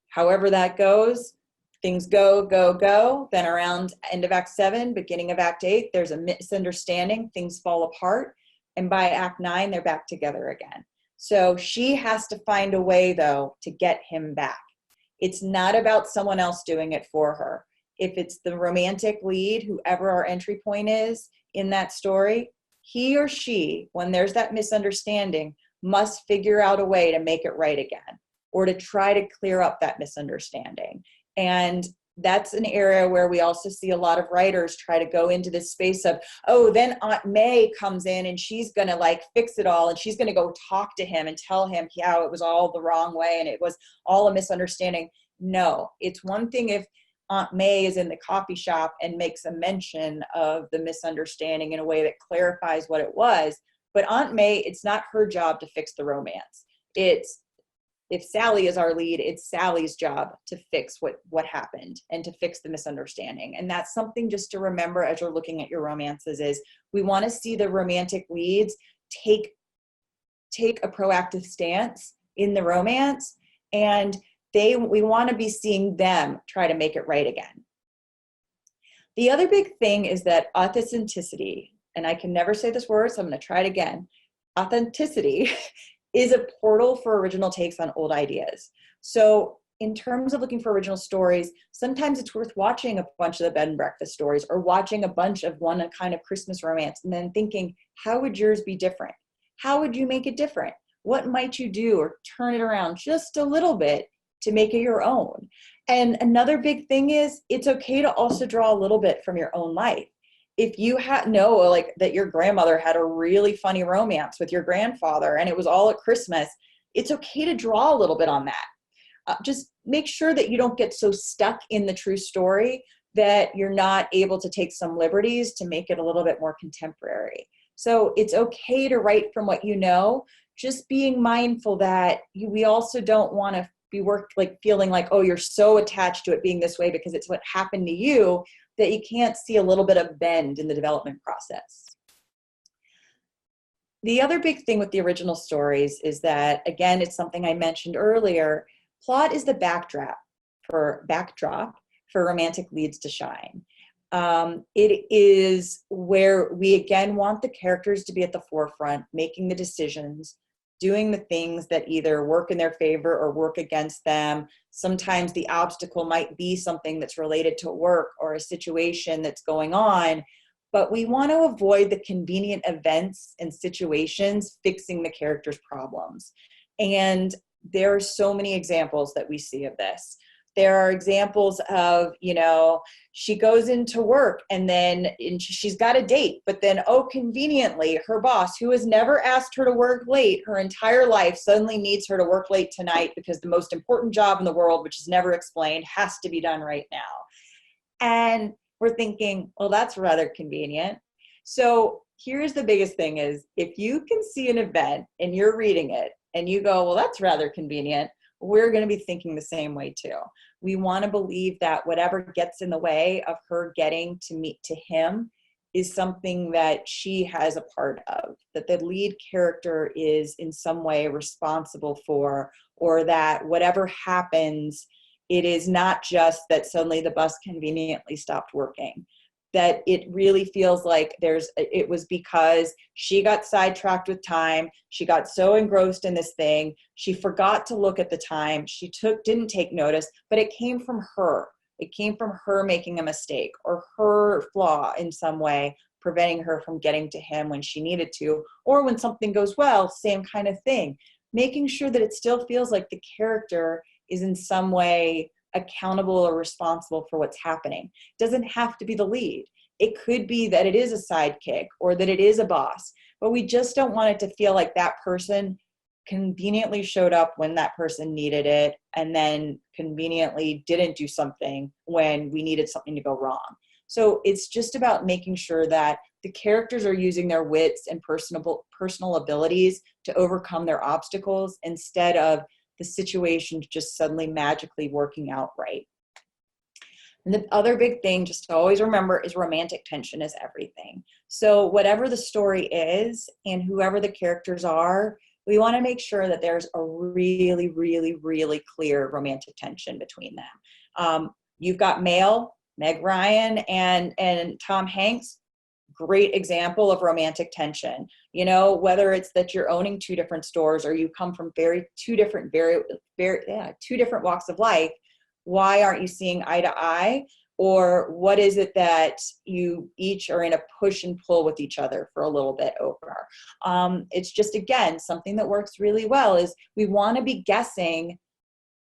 However that goes, things go. Then around end of Act 7, beginning of Act 8, there's a misunderstanding, things fall apart. And by Act 9, they're back together again. So she has to find a way, though, to get him back. It's not about someone else doing it for her. If it's the romantic lead, whoever our entry point is in that story, he or she, when there's that misunderstanding, must figure out a way to make it right again, or to try to clear up that misunderstanding. And that's an area where we also see a lot of writers try to go into this space of, oh, then Aunt May comes in and she's going to like fix it all. And she's going to go talk to him and tell him how it was all the wrong way and it was all a misunderstanding. No, it's one thing if Aunt May is in the coffee shop and makes a mention of the misunderstanding in a way that clarifies what it was. But Aunt May, it's not her job to fix the romance. It's if Sally is our lead, it's Sally's job to fix what happened and to fix the misunderstanding. And that's something just to remember as you're looking at your romances is we want to see the romantic leads take a proactive stance in the romance, and we want to be seeing them try to make it right again. The other big thing is that authenticity, and I can never say this word, so I'm going to try it again. Authenticity is a portal for original takes on old ideas. So in terms of looking for original stories, sometimes it's worth watching a bunch of the bed and breakfast stories or watching a bunch of one kind of Christmas romance and then thinking, how would yours be different? How would you make it different? What might you do or turn it around just a little bit to make it your own? And another big thing is it's okay to also draw a little bit from your own life. If you know like that your grandmother had a really funny romance with your grandfather and it was all at Christmas, it's okay to draw a little bit on that. Just make sure that you don't get so stuck in the true story that you're not able to take some liberties to make it a little bit more contemporary. So it's okay to write from what you know, just being mindful that we also don't want to be feeling like, oh, you're so attached to it being this way because it's what happened to you that you can't see a little bit of bend in the development process. The other big thing with the original stories is that, again, it's something I mentioned earlier, plot is the backdrop for romantic leads to shine. It is where we, again, want the characters to be at the forefront, making the decisions, doing the things that either work in their favor or work against them. Sometimes the obstacle might be something that's related to work or a situation that's going on, but we want to avoid the convenient events and situations fixing the character's problems. And there are so many examples that we see of this. There are examples of, she goes into work and then she's got a date, but then, conveniently, her boss, who has never asked her to work late her entire life, suddenly needs her to work late tonight because the most important job in the world, which is never explained, has to be done right now. And we're thinking, well, that's rather convenient. So here's the biggest thing is if you can see an event and you're reading it and you go, well, that's rather convenient, we're going to be thinking the same way too. We want to believe that whatever gets in the way of her getting to meet to him is something that she has a part of, that the lead character is in some way responsible for, or that whatever happens, it is not just that suddenly the bus conveniently stopped working. That it really feels like it was because she got sidetracked with time. She got so engrossed in this thing. She forgot to look at the time. She didn't take notice, but it came from her. It came from her making a mistake or her flaw in some way, preventing her from getting to him when she needed to, or when something goes well, same kind of thing. Making sure that it still feels like the character is in some way accountable or responsible for what's happening. It doesn't have to be the lead. It could be that it is a sidekick or that it is a boss, but we just don't want it to feel like that person conveniently showed up when that person needed it and then conveniently didn't do something when we needed something to go wrong. So it's just about making sure that the characters are using their wits and personal abilities to overcome their obstacles instead of the situation just suddenly magically working out right. And the other big thing just to always remember is romantic tension is everything. So whatever the story is and whoever the characters are, we want to make sure that there's a really, really, really clear romantic tension between them. You've got Meg Ryan and Tom Hanks, great example of romantic tension. Whether it's that you're owning two different stores or you come from two different walks of life, why aren't you seeing eye to eye? Or what is it that you each are in a push and pull with each other for a little bit over? It's just, again, something that works really well is we want to be guessing,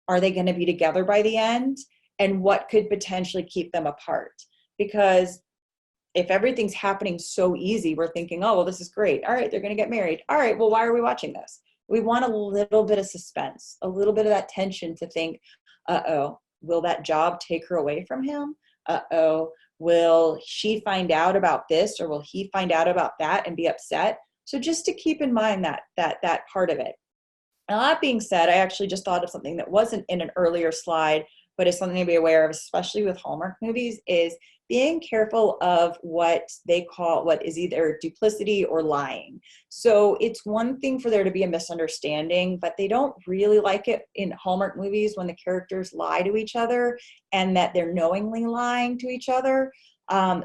are they going to be together by the end? And what could potentially keep them apart? Because if everything's happening so easy, we're thinking, oh, well, this is great. All right, they're going to get married. All right, well, why are we watching this? We want a little bit of suspense, a little bit of that tension to think, uh-oh, will that job take her away from him? Uh-oh, will she find out about this or will he find out about that and be upset? So just to keep in mind that part of it. Now, that being said, I actually just thought of something that wasn't in an earlier slide, but is something to be aware of, especially with Hallmark movies, is being careful of what they call what is either duplicity or lying. So it's one thing for there to be a misunderstanding, but they don't really like it in Hallmark movies when the characters lie to each other and that they're knowingly lying to each other.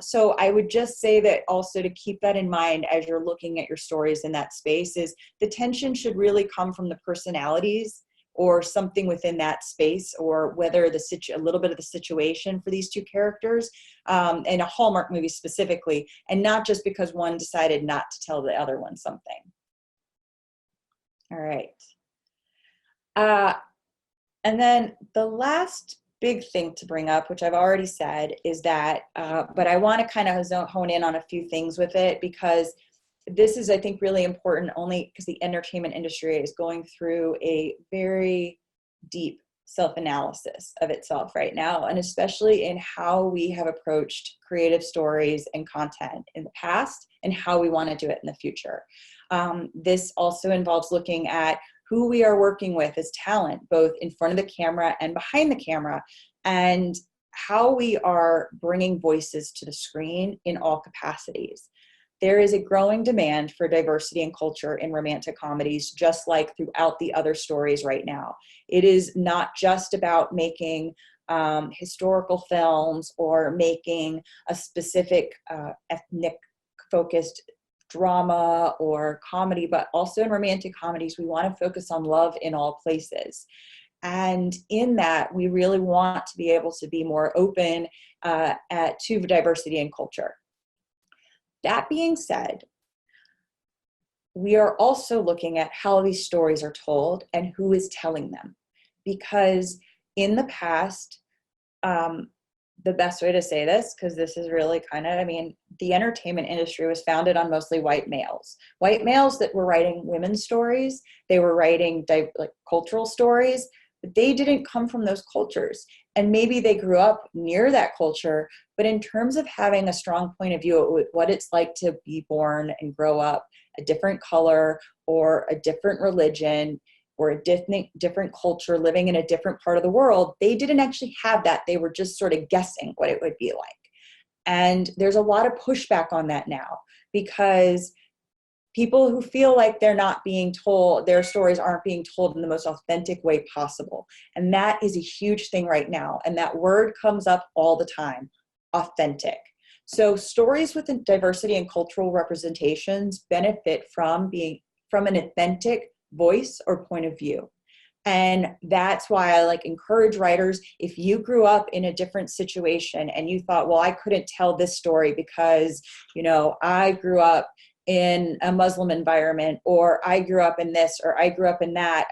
So I would just say that also to keep that in mind as you're looking at your stories in that space is the tension should really come from the personalities or something within that space, or whether a little bit of the situation for these two characters in a Hallmark movie specifically, and not just because one decided not to tell the other one something. All right. And then the last big thing to bring up, which I've already said, is that, but I want to kind of hone in on a few things with it, because this is, I think, really important only because the entertainment industry is going through a very deep self-analysis of itself right now, and especially in how we have approached creative stories and content in the past and how we want to do it in the future. This also involves looking at who we are working with as talent, both in front of the camera and behind the camera, and how we are bringing voices to the screen in all capacities. There is a growing demand for diversity and culture in romantic comedies, just like throughout the other stories right now. It is not just about making historical films or making a specific ethnic focused drama or comedy, but also in romantic comedies, we want to focus on love in all places. And in that, we really want to be able to be more open to diversity and culture. That being said, we are also looking at how these stories are told and who is telling them. Because in the past, the best way to say this, because this is really kind of, the entertainment industry was founded on mostly white males that were writing women's stories. They were writing cultural stories, but they didn't come from those cultures. And maybe they grew up near that culture, but in terms of having a strong point of view of what it's like to be born and grow up a different color or a different religion or a different culture living in a different part of the world, they didn't actually have that. They were just sort of guessing what it would be like. And there's a lot of pushback on that now, because people who feel like they're not being told, their stories aren't being told in the most authentic way possible. And that is a huge thing right now. And that word comes up all the time, authentic. So stories with diversity and cultural representations benefit from being from an authentic voice or point of view. And that's why I encourage writers, if you grew up in a different situation and you thought, well, I couldn't tell this story because, I grew up in a Muslim environment, or I grew up in this, or I grew up in that,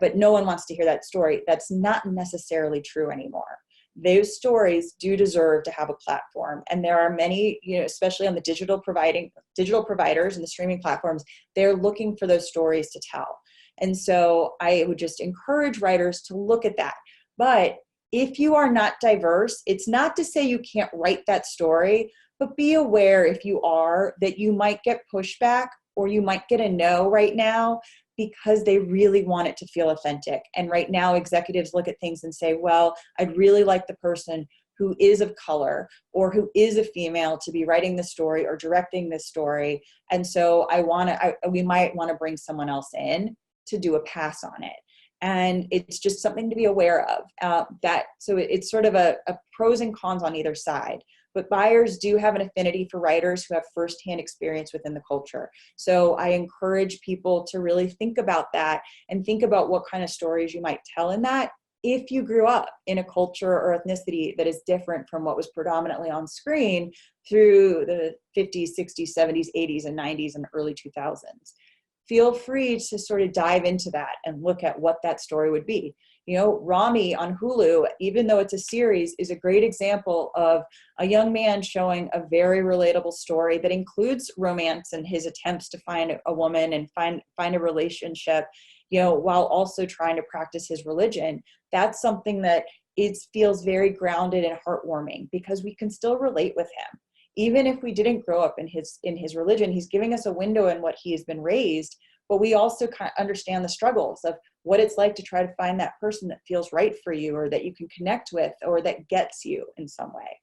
but no one wants to hear that story. That's not necessarily true anymore. Those stories do deserve to have a platform. And there are many, especially on the digital providers and the streaming platforms, they're looking for those stories to tell. And so I would just encourage writers to look at that. But if you are not diverse, it's not to say you can't write that story, but be aware if you are that you might get pushback or you might get a no right now, because they really want it to feel authentic. And right now, executives look at things and say, well, I'd really like the person who is of color or who is a female to be writing the story or directing this story. And so we might want to bring someone else in to do a pass on it. And it's just something to be aware of. So it's sort of a pros and cons on either side. But buyers do have an affinity for writers who have firsthand experience within the culture. So I encourage people to really think about that and think about what kind of stories you might tell in that if you grew up in a culture or ethnicity that is different from what was predominantly on screen through the 50s, 60s, 70s, 80s, and 90s and early 2000s. Feel free to sort of dive into that and look at what that story would be. Rami on Hulu, even though it's a series, is a great example of a young man showing a very relatable story that includes romance and his attempts to find a woman and find a relationship, while also trying to practice his religion. That's something that feels very grounded and heartwarming, because we can still relate with him. Even if we didn't grow up in his religion, he's giving us a window in what he has been raised, but we also kind of understand the struggles of what it's like to try to find that person that feels right for you, or that you can connect with, or that gets you in some way.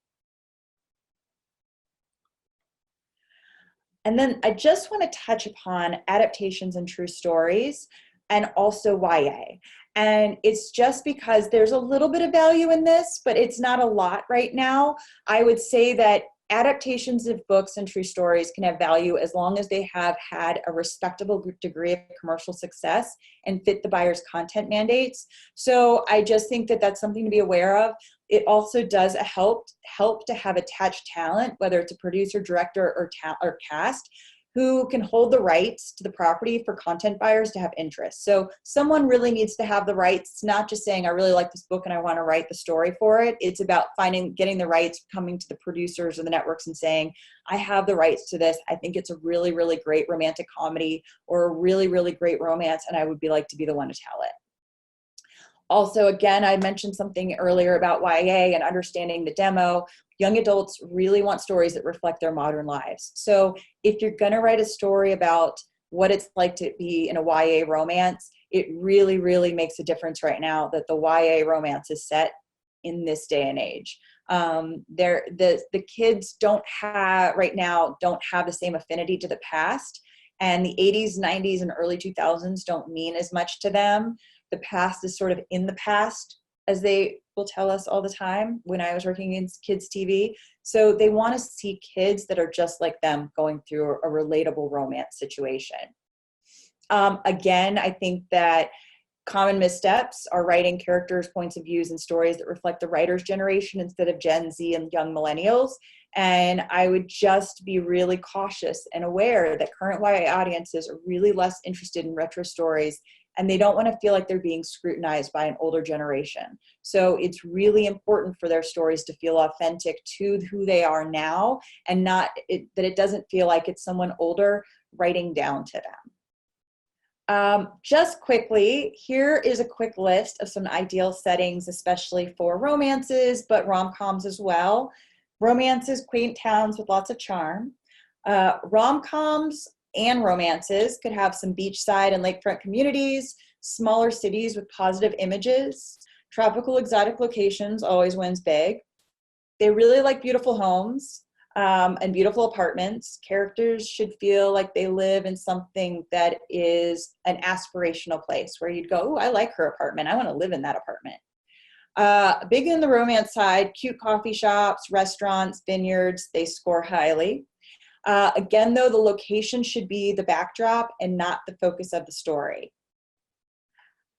And then I just want to touch upon adaptations and true stories, and also YA. And it's just because there's a little bit of value in this, but it's not a lot right now. I would say that adaptations of books and true stories can have value as long as they have had a respectable degree of commercial success and fit the buyer's content mandates. So I just think that that's something to be aware of. It also does help to have attached talent, whether it's a producer, director, or cast, who can hold the rights to the property for content buyers to have interest. So someone really needs to have the rights. It's not just saying, I really like this book and I want to write the story for it. It's about getting the rights, coming to the producers or the networks and saying, I have the rights to this. I think it's a really, really great romantic comedy, or a really, really great romance, and I would like to be the one to tell it. Also, again, I mentioned something earlier about YA and understanding the demo. Young adults really want stories that reflect their modern lives. So if you're going to write a story about what it's like to be in a YA romance, it really, really makes a difference right now that the YA romance is set in this day and age. The kids don't have the same affinity to the past, and the 80s, 90s, and early 2000s don't mean as much to them. The past is sort of in the past, as they will tell us all the time when I was working in kids TV. So they want to see kids that are just like them going through a relatable romance situation. Again, I think that common missteps are writing characters' points of views and stories that reflect the writer's generation instead of Gen Z and young millennials. And I would just be really cautious and aware that current YA audiences are really less interested in retro stories, and they don't want to feel like they're being scrutinized by an older generation. So it's really important for their stories to feel authentic to who they are now, and that it doesn't feel like it's someone older writing down to them. Just quickly, here is a quick list of some ideal settings, especially for romances, but rom-coms as well. Romances, quaint towns with lots of charm. Rom-coms and romances could have some beachside and lakefront communities, smaller cities with positive images. Tropical exotic locations always wins big. They really like beautiful homes and beautiful apartments. Characters should feel like they live in something that is an aspirational place where you'd go, oh, I like her apartment. I want to live in that apartment. Big in the romance side, cute coffee shops, restaurants, vineyards, they score highly. Again, though, the location should be the backdrop and not the focus of the story.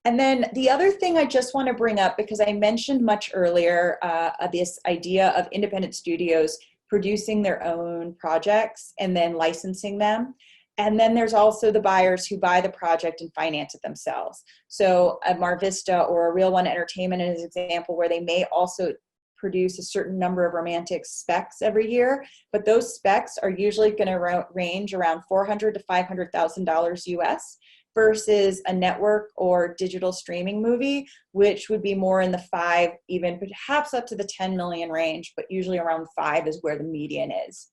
And then the other thing I just want to bring up, because I mentioned much earlier this idea of independent studios producing their own projects and then licensing them. And then there's also the buyers who buy the project and finance it themselves. So a MarVista or a Real One Entertainment is an example where they may also produce a certain number of romantic specs every year, but those specs are usually going to range around $400,000 to $500,000 US, versus a network or digital streaming movie, which would be more in the 5, even perhaps up to the 10 million range, but usually around 5 is where the median is.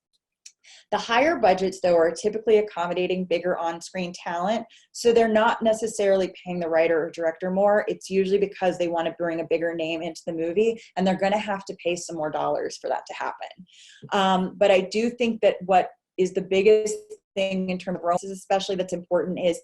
The higher budgets, though, are typically accommodating bigger on-screen talent, so they're not necessarily paying the writer or director more. It's usually because they want to bring a bigger name into the movie, and they're going to have to pay some more dollars for that to happen. But I do think that what is the biggest thing in terms of romances, especially that's important, is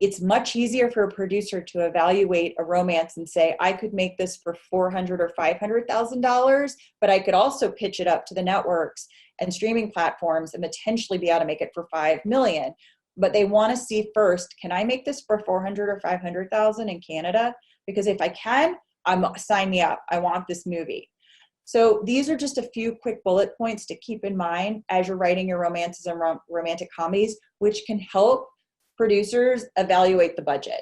it's much easier for a producer to evaluate a romance and say, I could make this for $400,000 or $500,000, but I could also pitch it up to the networks and streaming platforms and potentially be able to make it for $5 million. But they want to see first, can I make this for $400,000 or $500,000 in Canada? Because if I can, sign me up. I want this movie. So these are just a few quick bullet points to keep in mind as you're writing your romances and romantic comedies, which can help producers evaluate the budget.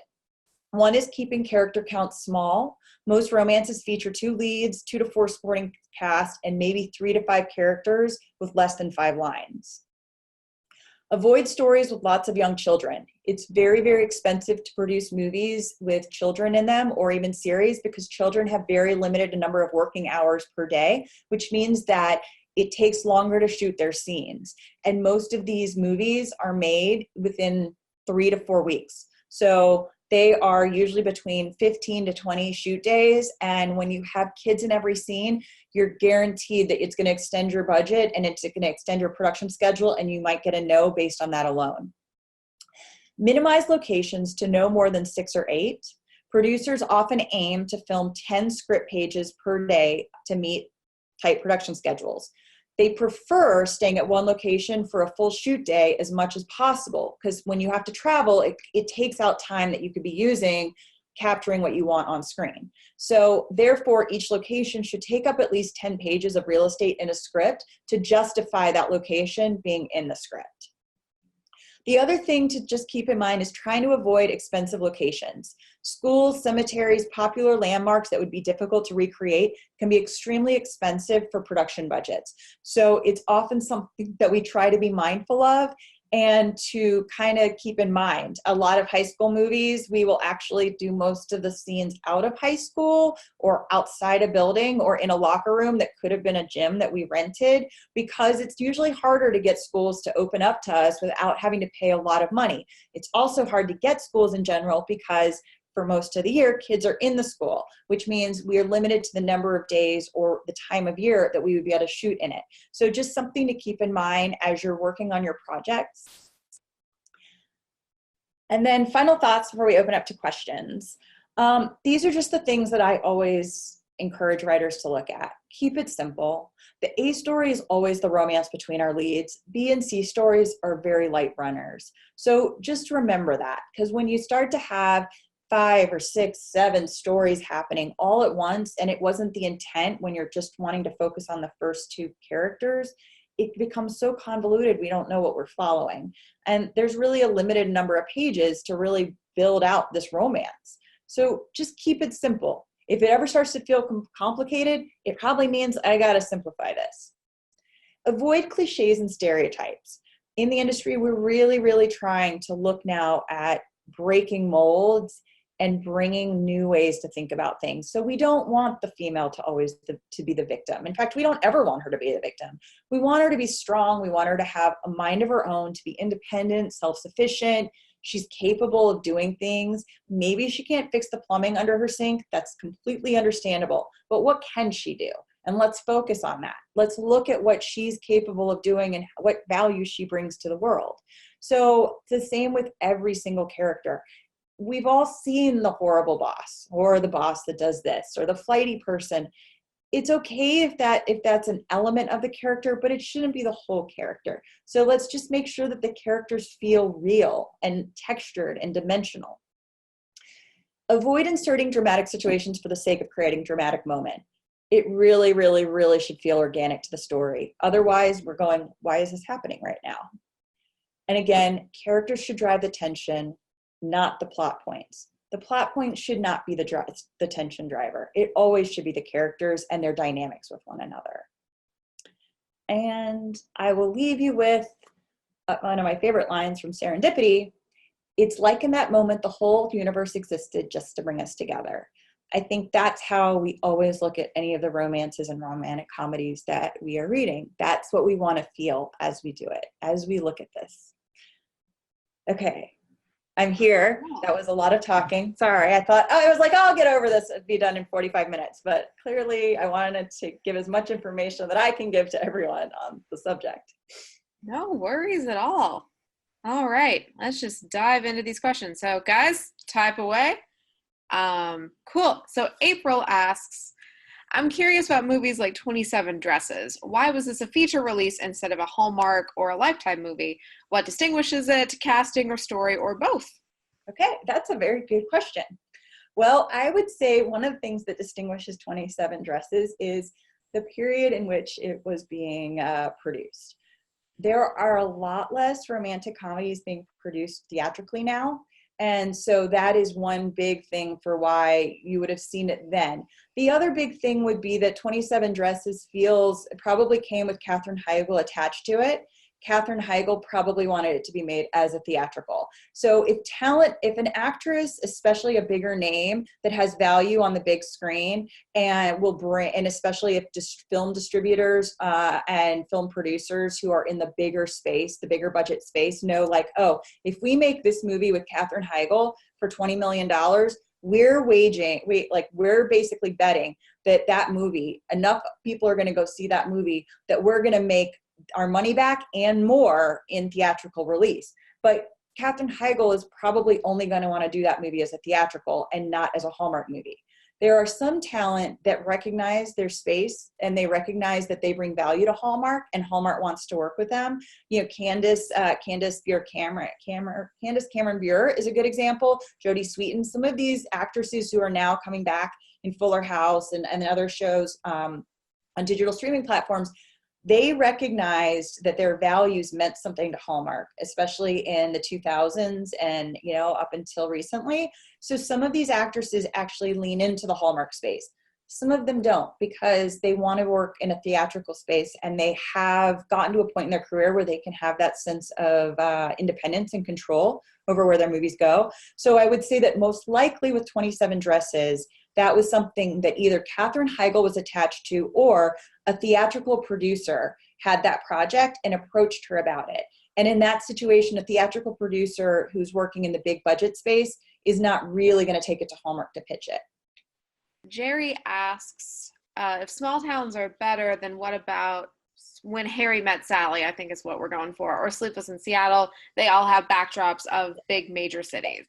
One is keeping character counts small. Most romances feature 2 leads, 2 to 4 supporting cast, and maybe 3 to 5 characters with less than 5 lines. Avoid stories with lots of young children. It's very, very expensive to produce movies with children in them, or even series, because children have very limited number of working hours per day, which means that it takes longer to shoot their scenes. And most of these movies are made within 3 to 4 weeks. So they are usually between 15 to 20 shoot days. And when you have kids in every scene, you're guaranteed that it's going to extend your budget and it's going to extend your production schedule, and you might get a no based on that alone. Minimize locations to no more than 6 or 8. Producers often aim to film 10 script pages per day to meet tight production schedules. They prefer staying at one location for a full shoot day as much as possible, because when you have to travel, it takes out time that you could be using capturing what you want on screen. So therefore, each location should take up at least 10 pages of real estate in a script to justify that location being in the script. The other thing to just keep in mind is trying to avoid expensive locations. Schools, cemeteries, popular landmarks that would be difficult to recreate can be extremely expensive for production budgets. So it's often something that we try to be mindful of and to kind of keep in mind. A lot of high school movies, we will actually do most of the scenes out of high school or outside a building or in a locker room that could have been a gym that we rented, because it's usually harder to get schools to open up to us without having to pay a lot of money. It's also hard to get schools in general because for most of the year, kids are in the school, which means we are limited to the number of days or the time of year that we would be able to shoot in it. So just something to keep in mind as you're working on your projects. And then final thoughts before we open up to questions. These are just the things that I always encourage writers to look at. Keep it simple. The A story is always the romance between our leads. B and C stories are very light runners. So just remember that, because when you start to have 5 or 6, 7 stories happening all at once, and it wasn't the intent when you're just wanting to focus on the first 2 characters, it becomes so convoluted we don't know what we're following. And there's really a limited number of pages to really build out this romance. So just keep it simple. If it ever starts to feel complicated, it probably means I gotta simplify this. Avoid cliches and stereotypes. In the industry, we're really, really trying to look now at breaking molds and bringing new ways to think about things. So we don't want the female to always to be the victim. In fact, we don't ever want her to be the victim. We want her to be strong. We want her to have a mind of her own, to be independent, self-sufficient. She's capable of doing things. Maybe she can't fix the plumbing under her sink. That's completely understandable. But what can she do? And let's focus on that. Let's look at what she's capable of doing and what value she brings to the world. So it's the same with every single character. We've all seen the horrible boss, or the boss that does this, or the flighty person. It's okay if that's an element of the character, but it shouldn't be the whole character. So let's just make sure that the characters feel real and textured and dimensional. Avoid inserting dramatic situations for the sake of creating dramatic moment. It really, really, really should feel organic to the story. Otherwise, we're going, why is this happening right now? And again, characters should drive the tension, not the plot points. The plot point should not be the tension driver. It always should be the characters and their dynamics with one another. And I will leave you with one of my favorite lines from Serendipity. It's like in that moment, the whole universe existed just to bring us together. I think that's how we always look at any of the romances and romantic comedies that we are reading. That's what we want to feel as we do it, as we look at this. Okay, I'm here. That was a lot of talking. Sorry, I was like, I'll get over this and be done in 45 minutes. But clearly, I wanted to give as much information that I can give to everyone on the subject. No worries at all. All right, let's just dive into these questions. So guys, type away. Cool. So April asks, I'm curious about movies like 27 Dresses. Why was this a feature release instead of a Hallmark or a Lifetime movie? What distinguishes it, casting or story, or both? Okay, that's a very good question. Well, I would say one of the things that distinguishes 27 Dresses is the period in which it was being produced. There are a lot less romantic comedies being produced theatrically now. And so that is one big thing for why you would have seen it then. The other big thing would be that 27 Dresses probably came with Katherine Heigl attached to it. Katherine Heigl probably wanted it to be made as a theatrical. So if an actress, especially a bigger name that has value on the big screen and especially if film distributors and film producers who are in the bigger space, the bigger budget space know like, oh, if we make this movie with Katherine Heigl for $20 million, we're basically betting that movie, enough people are going to go see that movie that we're going to make our money back and more in theatrical release. But Katherine Heigl is probably only going to want to do that movie as a theatrical and not as a Hallmark movie. There are some talent that recognize their space and they recognize that they bring value to Hallmark and Hallmark wants to work with them. You know, Candace Cameron Bure is a good example. Jodie Sweetin, some of these actresses who are now coming back in Fuller House and other shows on digital streaming platforms, they recognized that their values meant something to Hallmark, especially in the 2000s and, you know, up until recently. So some of these actresses actually lean into the Hallmark space. Some of them don't because they want to work in a theatrical space and they have gotten to a point in their career where they can have that sense of independence and control over where their movies go. So I would say that most likely with 27 Dresses, that was something that either Katherine Heigl was attached to or a theatrical producer had that project and approached her about it. And in that situation, a theatrical producer who's working in the big budget space is not really going to take it to Hallmark to pitch it. Jerry asks, if small towns are better, then what about When Harry Met Sally, I think is what we're going for, or Sleepless in Seattle? They all have backdrops of big major cities.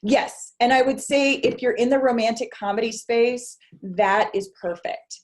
Yes. And I would say if you're in the romantic comedy space, that is perfect.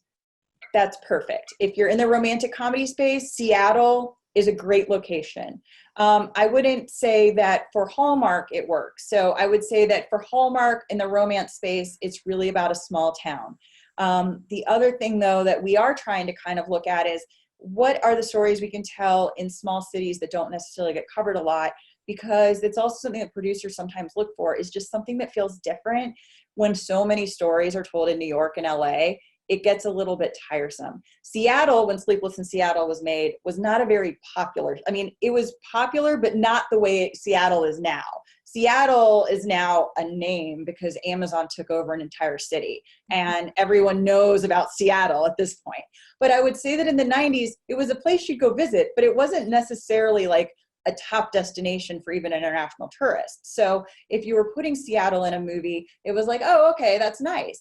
That's perfect. If you're in the romantic comedy space, Seattle is a great location. I wouldn't say that for Hallmark it works. So I would say that for Hallmark in the romance space, it's really about a small town. The other thing, though, that we are trying to kind of look at is what are the stories we can tell in small cities that don't necessarily get covered a lot, because it's also something that producers sometimes look for is just something that feels different. When so many stories are told in New York and LA, it gets a little bit tiresome. Seattle, when Sleepless in Seattle was made, was not a very popular, I mean, it was popular, but not the way Seattle is now. Seattle is now a name because Amazon took over an entire city and everyone knows about Seattle at this point. But I would say that in the 90s, it was a place you'd go visit, but it wasn't necessarily like a top destination for even international tourists. So if you were putting Seattle in a movie, it was like, oh, okay, that's nice.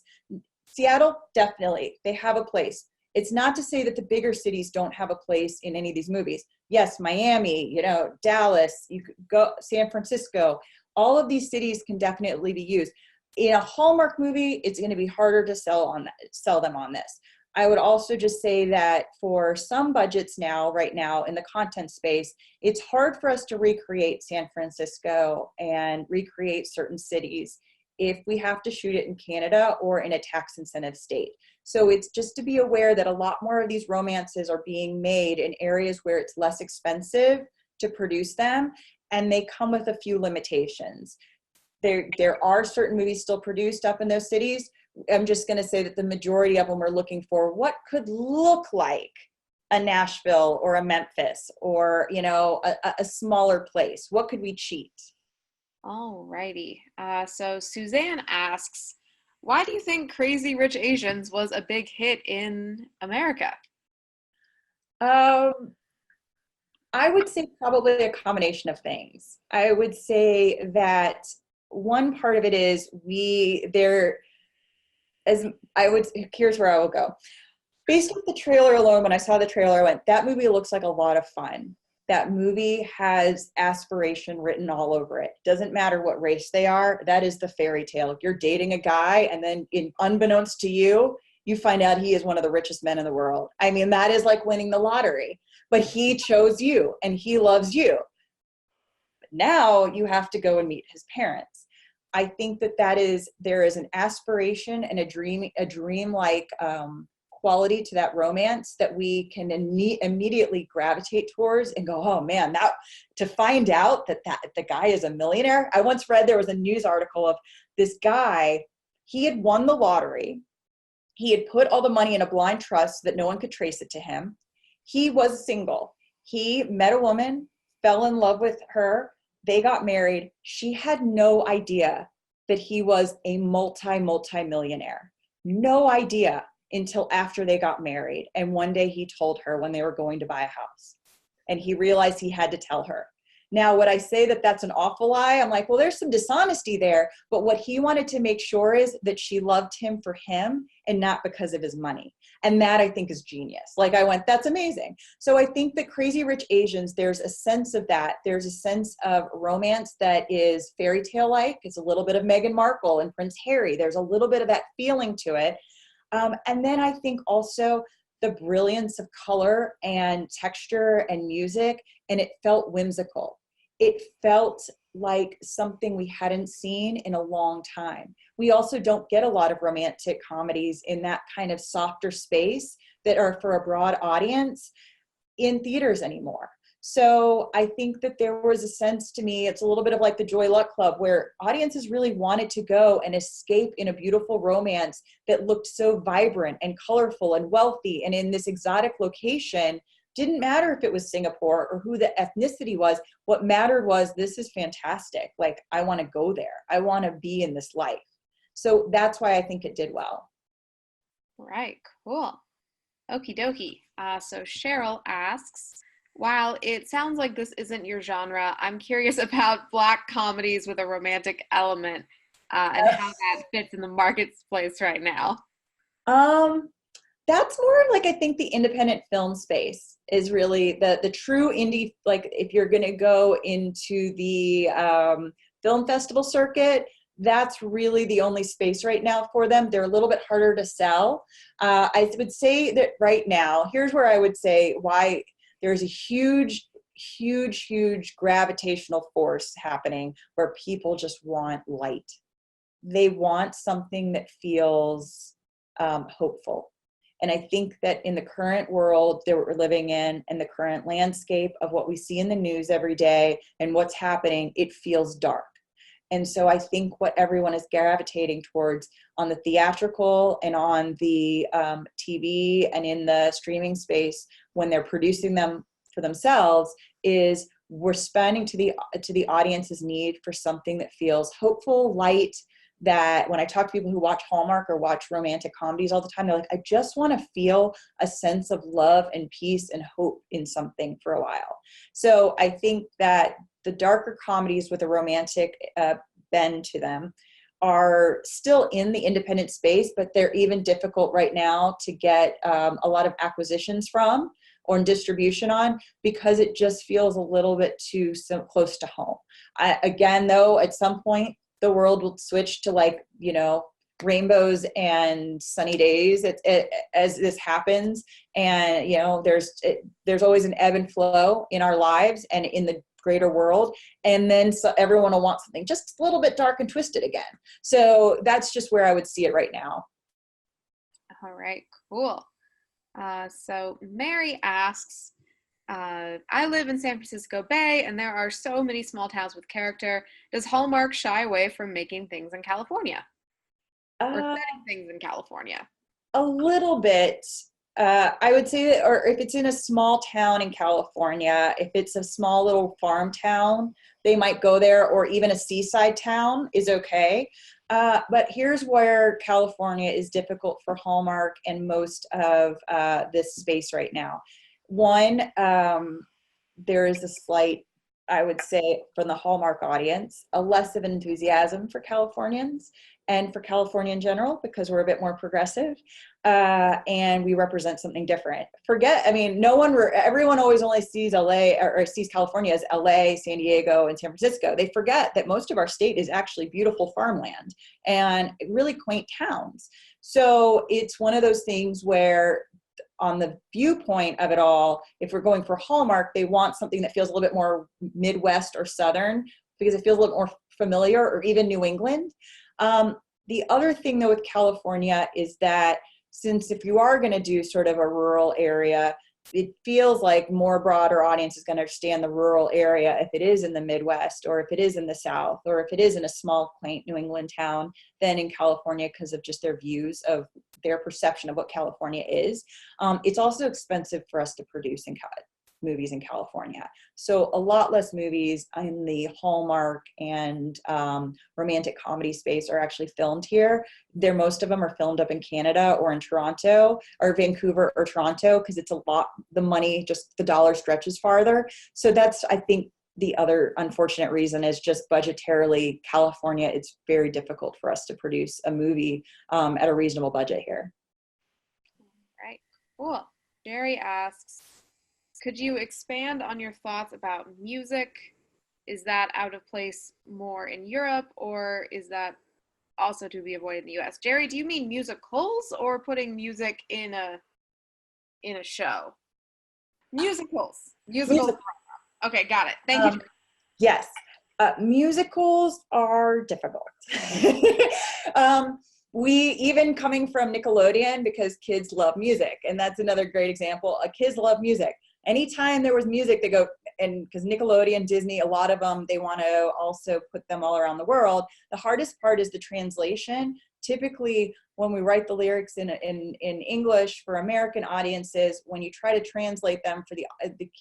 Seattle, definitely, they have a place. It's not to say that the bigger cities don't have a place in any of these movies. Yes, Miami, you know, Dallas, you could go, San Francisco, all of these cities can definitely be used. In a Hallmark movie, it's going to be harder to sell them on this. I would also just say that for some budgets right now in the content space, it's hard for us to recreate San Francisco and recreate certain cities if we have to shoot it in Canada or in a tax incentive state. So it's just to be aware that a lot more of these romances are being made in areas where it's less expensive to produce them, and they come with a few limitations. There are certain movies still produced up in those cities. I'm just going to say that the majority of them are looking for what could look like a Nashville or a Memphis or, you know, a smaller place. What could we cheat? All righty. So Suzanne asks, why do you think Crazy Rich Asians was a big hit in America? I would say probably a combination of things. I would say that one part of it is here's where I will go. Based on the trailer alone, when I saw the trailer, I went, that movie looks like a lot of fun. That movie has aspiration written all over it. Doesn't matter what race they are. That is the fairy tale. You're dating a guy and then unbeknownst to you, you find out he is one of the richest men in the world. I mean, that is like winning the lottery, but he chose you and he loves you. But now you have to go and meet his parents. I think that there is an aspiration and a dream-like quality to that romance that we can immediately gravitate towards and go, oh man, to find out that the guy is a millionaire. I once read there was a news article of this guy, he had won the lottery. He had put all the money in a blind trust so that no one could trace it to him. He was single. He met a woman, fell in love with her. They got married. She had no idea that he was a multi-millionaire. No idea until after they got married. And one day he told her when they were going to buy a house. And he realized he had to tell her. Now, would I say that that's an awful lie? I'm like, well, there's some dishonesty there. But what he wanted to make sure is that she loved him for him and not because of his money. And that, I think, is genius. Like, I went, that's amazing. So I think that Crazy Rich Asians, there's a sense of that. There's a sense of romance that is fairy tale-like. It's a little bit of Meghan Markle and Prince Harry. There's a little bit of that feeling to it. And then I think also the brilliance of color and texture and music, and it felt whimsical. It felt like something we hadn't seen in a long time. We also don't get a lot of romantic comedies in that kind of softer space that are for a broad audience in theaters anymore. So I think that there was a sense to me, it's a little bit of like the Joy Luck Club, where audiences really wanted to go and escape in a beautiful romance that looked so vibrant and colorful and wealthy and in this exotic location. Didn't matter if it was Singapore or who the ethnicity was. What mattered was, this is fantastic. Like, I want to go there. I want to be in this life. So that's why I think it did well. Right, cool. Okie dokie. So Cheryl asks, while it sounds like this isn't your genre, I'm curious about Black comedies with a romantic element and how that fits in the marketplace right now. That's more of like, I think the independent film space is really the true indie. Like, if you're going to go into the film festival circuit, that's really the only space right now for them. They're a little bit harder to sell. I would say that right now, here's where I would say why there's a huge gravitational force happening where people just want light. They want something that feels hopeful. And I think that in the current world that we're living in and the current landscape of what we see in the news every day and what's happening, it feels dark. And so I think what everyone is gravitating towards on the theatrical and on the TV and in the streaming space when they're producing them for themselves is we're responding to the audience's need for something that feels hopeful, light. That when I talk to people who watch Hallmark or watch romantic comedies all the time, they're like, I just want to feel a sense of love and peace and hope in something for a while. So I think that the darker comedies with a romantic bend to them are still in the independent space, but they're even difficult right now to get a lot of acquisitions from or distribution on, because it just feels a little bit too close to home. Again, though, at some point, the world will switch to, like, you know, rainbows and sunny days as this happens. And, you know, there's always an ebb and flow in our lives and in the greater world. And then so everyone will want something just a little bit dark and twisted again. So that's just where I would see it right now. All right, cool. So Mary asks, I live in San Francisco Bay, and there are so many small towns with character. Does Hallmark shy away from making things in California or setting things in California? A little bit. I would say that, or if it's in a small town in California, if it's a small little farm town, they might go there, or even a seaside town is okay. But here's where California is difficult for Hallmark and most of this space right now. One, there is a slight, I would say, from the Hallmark audience, a less of enthusiasm for Californians and for California in general, because we're a bit more progressive and we represent something different. Everyone always only sees LA or sees California as LA, San Diego, and San Francisco. They forget that most of our state is actually beautiful farmland and really quaint towns. So it's one of those things where, on the viewpoint of it all, if we're going for Hallmark, they want something that feels a little bit more Midwest or Southern, because it feels a little more familiar, or even New England. The other thing, though, with California is that, since if you are going to do sort of a rural area, it feels like more broader audience is going to understand the rural area if it is in the Midwest, or if it is in the South, or if it is in a small, quaint New England town, than in California, because of just their views of their perception of what California is. It's also expensive for us to produce and cut. movies in California. So a lot less movies in the Hallmark and romantic comedy space are actually filmed here. Most of them are filmed up in Canada or in Toronto or Vancouver or Toronto, because it's a lot, the money, just the dollar stretches farther. So that's, I think, the other unfortunate reason is just budgetarily, California, it's very difficult for us to produce a movie at a reasonable budget here. Right. Cool. Jerry asks, could you expand on your thoughts about music? Is that out of place more in Europe, or is that also to be avoided in the US? Jerry, do you mean musicals or putting music in a show? Musicals. Okay, got it. Thank you. Yes. Musicals are difficult. We, even coming from Nickelodeon, because kids love music, and that's another great example. Kids love music. Anytime there was music, they go, and because Nickelodeon, Disney, a lot of them, they want to also put them all around the world. The hardest part is the translation. Typically, when we write the lyrics in English for American audiences, when you try to translate them for the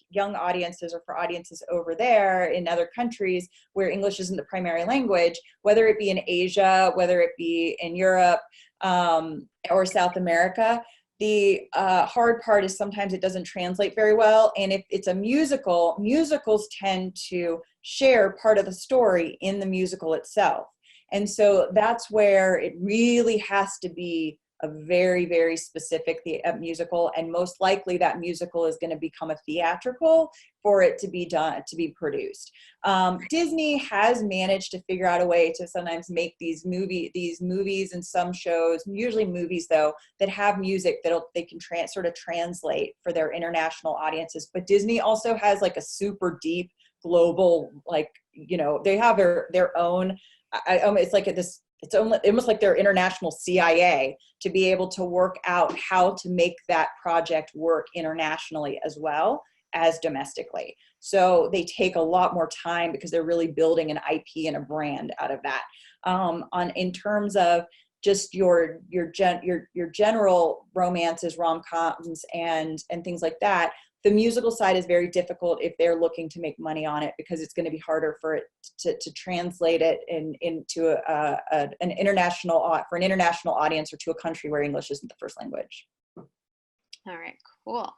young audiences or for audiences over there in other countries where English isn't the primary language, whether it be in Asia, whether it be in Europe or South America, the hard part is sometimes it doesn't translate very well. And if it's a musical, musicals tend to share part of the story in the musical itself. And so that's where it really has to be a very, very specific musical. And most likely that musical is going to become a theatrical for it to be done, to be produced. Disney has managed to figure out a way to sometimes make these movies and some shows, usually movies though, that have music that they can sort of translate for their international audiences. But Disney also has like a super deep global, like, you know, they have their own, it's like it's almost like their international CIA to be able to work out how to make that project work internationally as well as domestically. So they take a lot more time because they're really building an IP and a brand out of that. In terms of just your general romances, rom-coms, and things like that, the musical side is very difficult if they're looking to make money on it, because it's going to be harder for it to translate it into an international audience or to a country where English isn't the first language. All right, cool.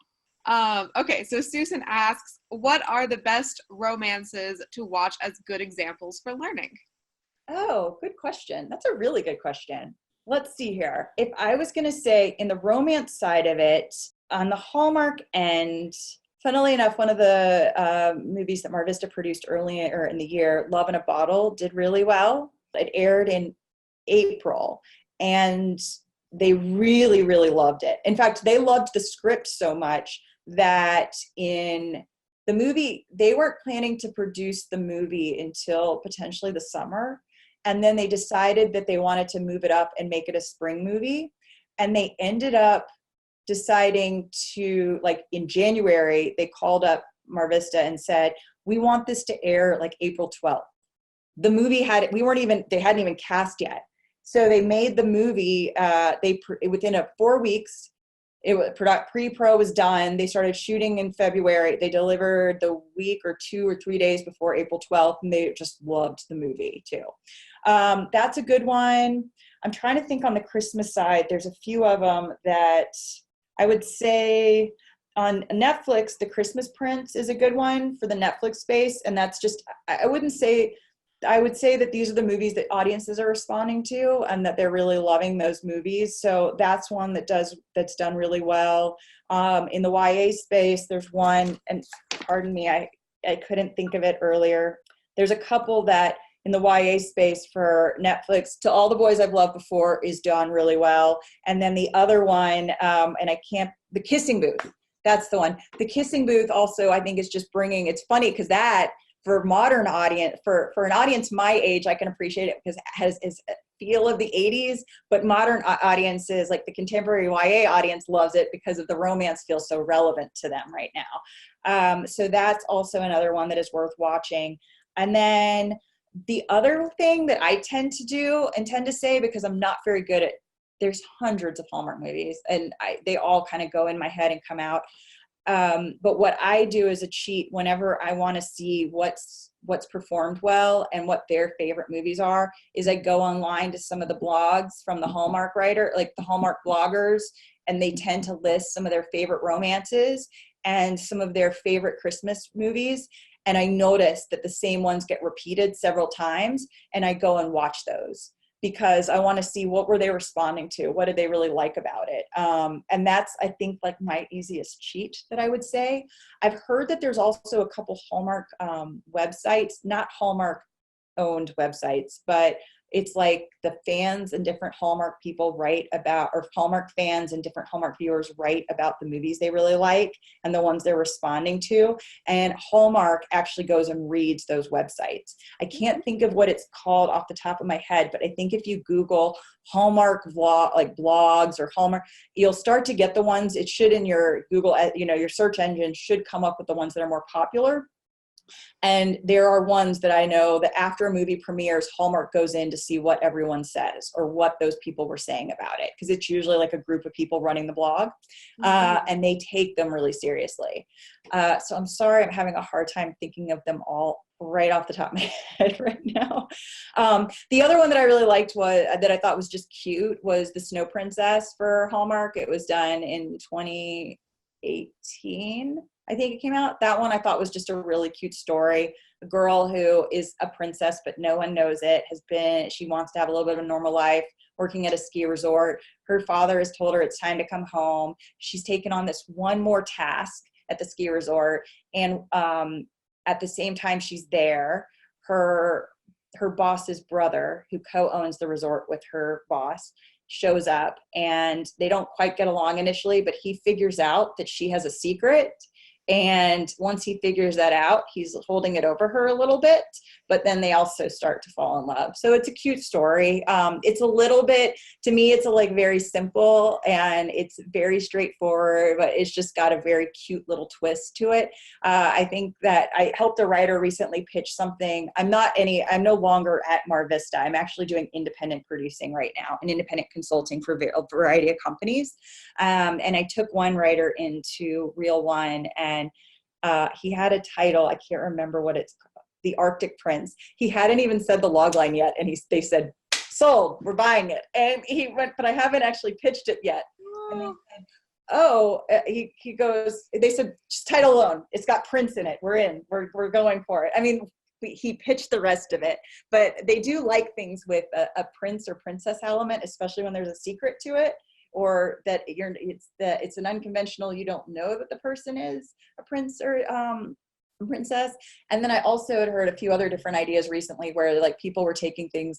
Okay, so Susan asks, what are the best romances to watch as good examples for learning? Oh, good question. That's a really good question. Let's see here. If I was going to say in the romance side of it, on the Hallmark end, funnily enough, one of the movies that MarVista produced earlier in the year, Love in a Bottle, did really well. It aired in April, and they really, really loved it. In fact, they loved the script so much that in the movie, they weren't planning to produce the movie until potentially the summer. And then they decided that they wanted to move it up and make it a spring movie. And they ended up deciding to, like in January, they called up MarVista and said, we want this to air like April 12th. The movie they hadn't even cast yet. So they made the movie, within 4 weeks, pre-pro was done. They started shooting in February. They delivered the week or 2 or 3 days before April 12th, and they just loved the movie too. That's a good one. I'm trying to think on the Christmas side. There's a few of them that I would say on Netflix, The Christmas Prince is a good one for the Netflix space. And that's just, I would say that these are the movies that audiences are responding to and that they're really loving those movies. So that's one that's done really well. In the YA space, there's one, and pardon me, I couldn't think of it earlier. There's a couple that in the YA space for Netflix, To All the Boys I've Loved Before is done really well. And then the other one, The Kissing Booth, that's the one. The Kissing Booth also, I think, is just it's funny because that, for modern audience, for an audience my age, I can appreciate it because it has a feel of the 80s, but modern audiences, like the contemporary YA audience, loves it because of the romance feels so relevant to them right now. So that's also another one that is worth watching. And then the other thing that I tend to say, because I'm not very good at, there's hundreds of Hallmark movies and they all kind of go in my head and come out. But what I do as a cheat whenever I want to see what's performed well and what their favorite movies are is I go online to some of the blogs from the Hallmark writer, like the Hallmark bloggers, and they tend to list some of their favorite romances and some of their favorite Christmas movies. And I notice that the same ones get repeated several times, and I go and watch those because I want to see what were they responding to? What did they really like about it? And that's, I think, like my easiest cheat that I would say. I've heard that there's also a couple Hallmark websites, not Hallmark owned websites, but it's like the fans and different Hallmark people write about, or Hallmark fans and different Hallmark viewers write about the movies they really like and the ones they're responding to. And Hallmark actually goes and reads those websites. I can't think of what it's called off the top of my head, but I think if you Google Hallmark blogs or Hallmark, you'll start to get the ones. It should in your Google, your search engine should come up with the ones that are more popular. And there are ones that I know that after a movie premieres, Hallmark goes in to see what everyone says or what those people were saying about it. Because it's usually like a group of people running the blog, and they take them really seriously. So I'm sorry, I'm having a hard time thinking of them all right off the top of my head right now. The other one that I really liked that I thought was just cute was The Snow Princess for Hallmark. It was done in 2018. I think it came out. That one I thought was just a really cute story. A girl who is a princess, but no one knows it, she wants to have a little bit of a normal life, working at a ski resort. Her father has told her it's time to come home. She's taken on this one more task at the ski resort. And at the same time she's there, her boss's brother, who co-owns the resort with her boss, shows up, and they don't quite get along initially, but he figures out that she has a secret. And once he figures that out, he's holding it over her a little bit, but then they also start to fall in love. So it's a cute story. It's a little bit, to me, it's very simple and it's very straightforward, but it's just got a very cute little twist to it. I think that I helped a writer recently pitch something. I'm no longer at MarVista. I'm actually doing independent producing right now and independent consulting for a variety of companies. And I took one writer into Real One, and he had a title. I can't remember what it's called. The Arctic Prince. He hadn't even said the logline yet, and they said, "Sold, we're buying it." And he went, "But I haven't actually pitched it yet." And they said, "Oh," he goes, they said, "Just title alone. It's got Prince in it. We're in. We're going for it." I mean, he pitched the rest of it, but they do like things with a prince or princess element, especially when there's a secret to it, or that it's an unconventional. You don't know that the person is a prince or princess. And then I also had heard a few other different ideas recently where people were taking things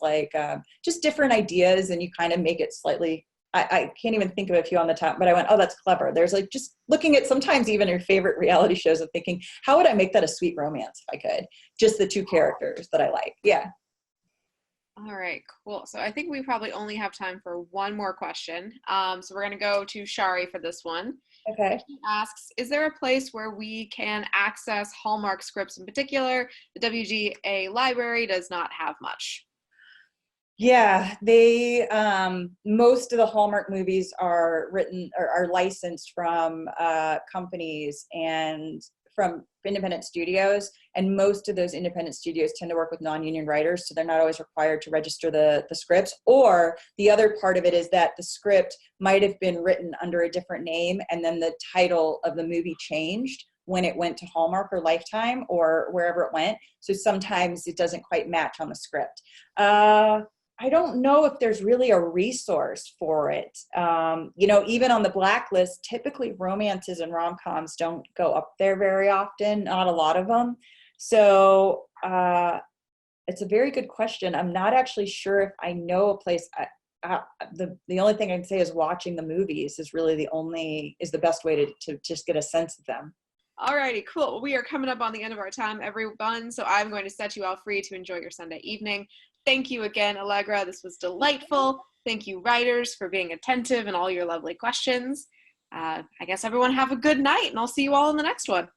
just different ideas, and you kind of make it slightly. I can't even think of a few on the top, but I went, "Oh, that's clever." There's just looking at sometimes even your favorite reality shows and thinking, how would I make that a sweet romance if I could? Just the two characters that I like. Yeah. All right, cool. So I think we probably only have time for one more question. So we're going to go to Shari for this one. Okay. She asks, is there a place where we can access Hallmark scripts in particular? The WGA library does not have much. Yeah, most of the Hallmark movies are written or are licensed from companies and from independent studios, and most of those independent studios tend to work with non-union writers, so they're not always required to register the scripts. Or the other part of it is that the script might have been written under a different name, and then the title of the movie changed when it went to Hallmark or Lifetime or wherever it went. So sometimes it doesn't quite match on the script. I don't know if there's really a resource for it. Even on the blacklist, typically romances and rom-coms don't go up there very often, not a lot of them. So it's a very good question. I'm not actually sure if I know a place. The only thing I can say is watching the movies is really the best way to just get a sense of them. Alrighty, cool. We are coming up on the end of our time, everyone. So I'm going to set you all free to enjoy your Sunday evening. Thank you again, Allegra. This was delightful. Thank you, writers, for being attentive and all your lovely questions. I guess everyone have a good night, and I'll see you all in the next one.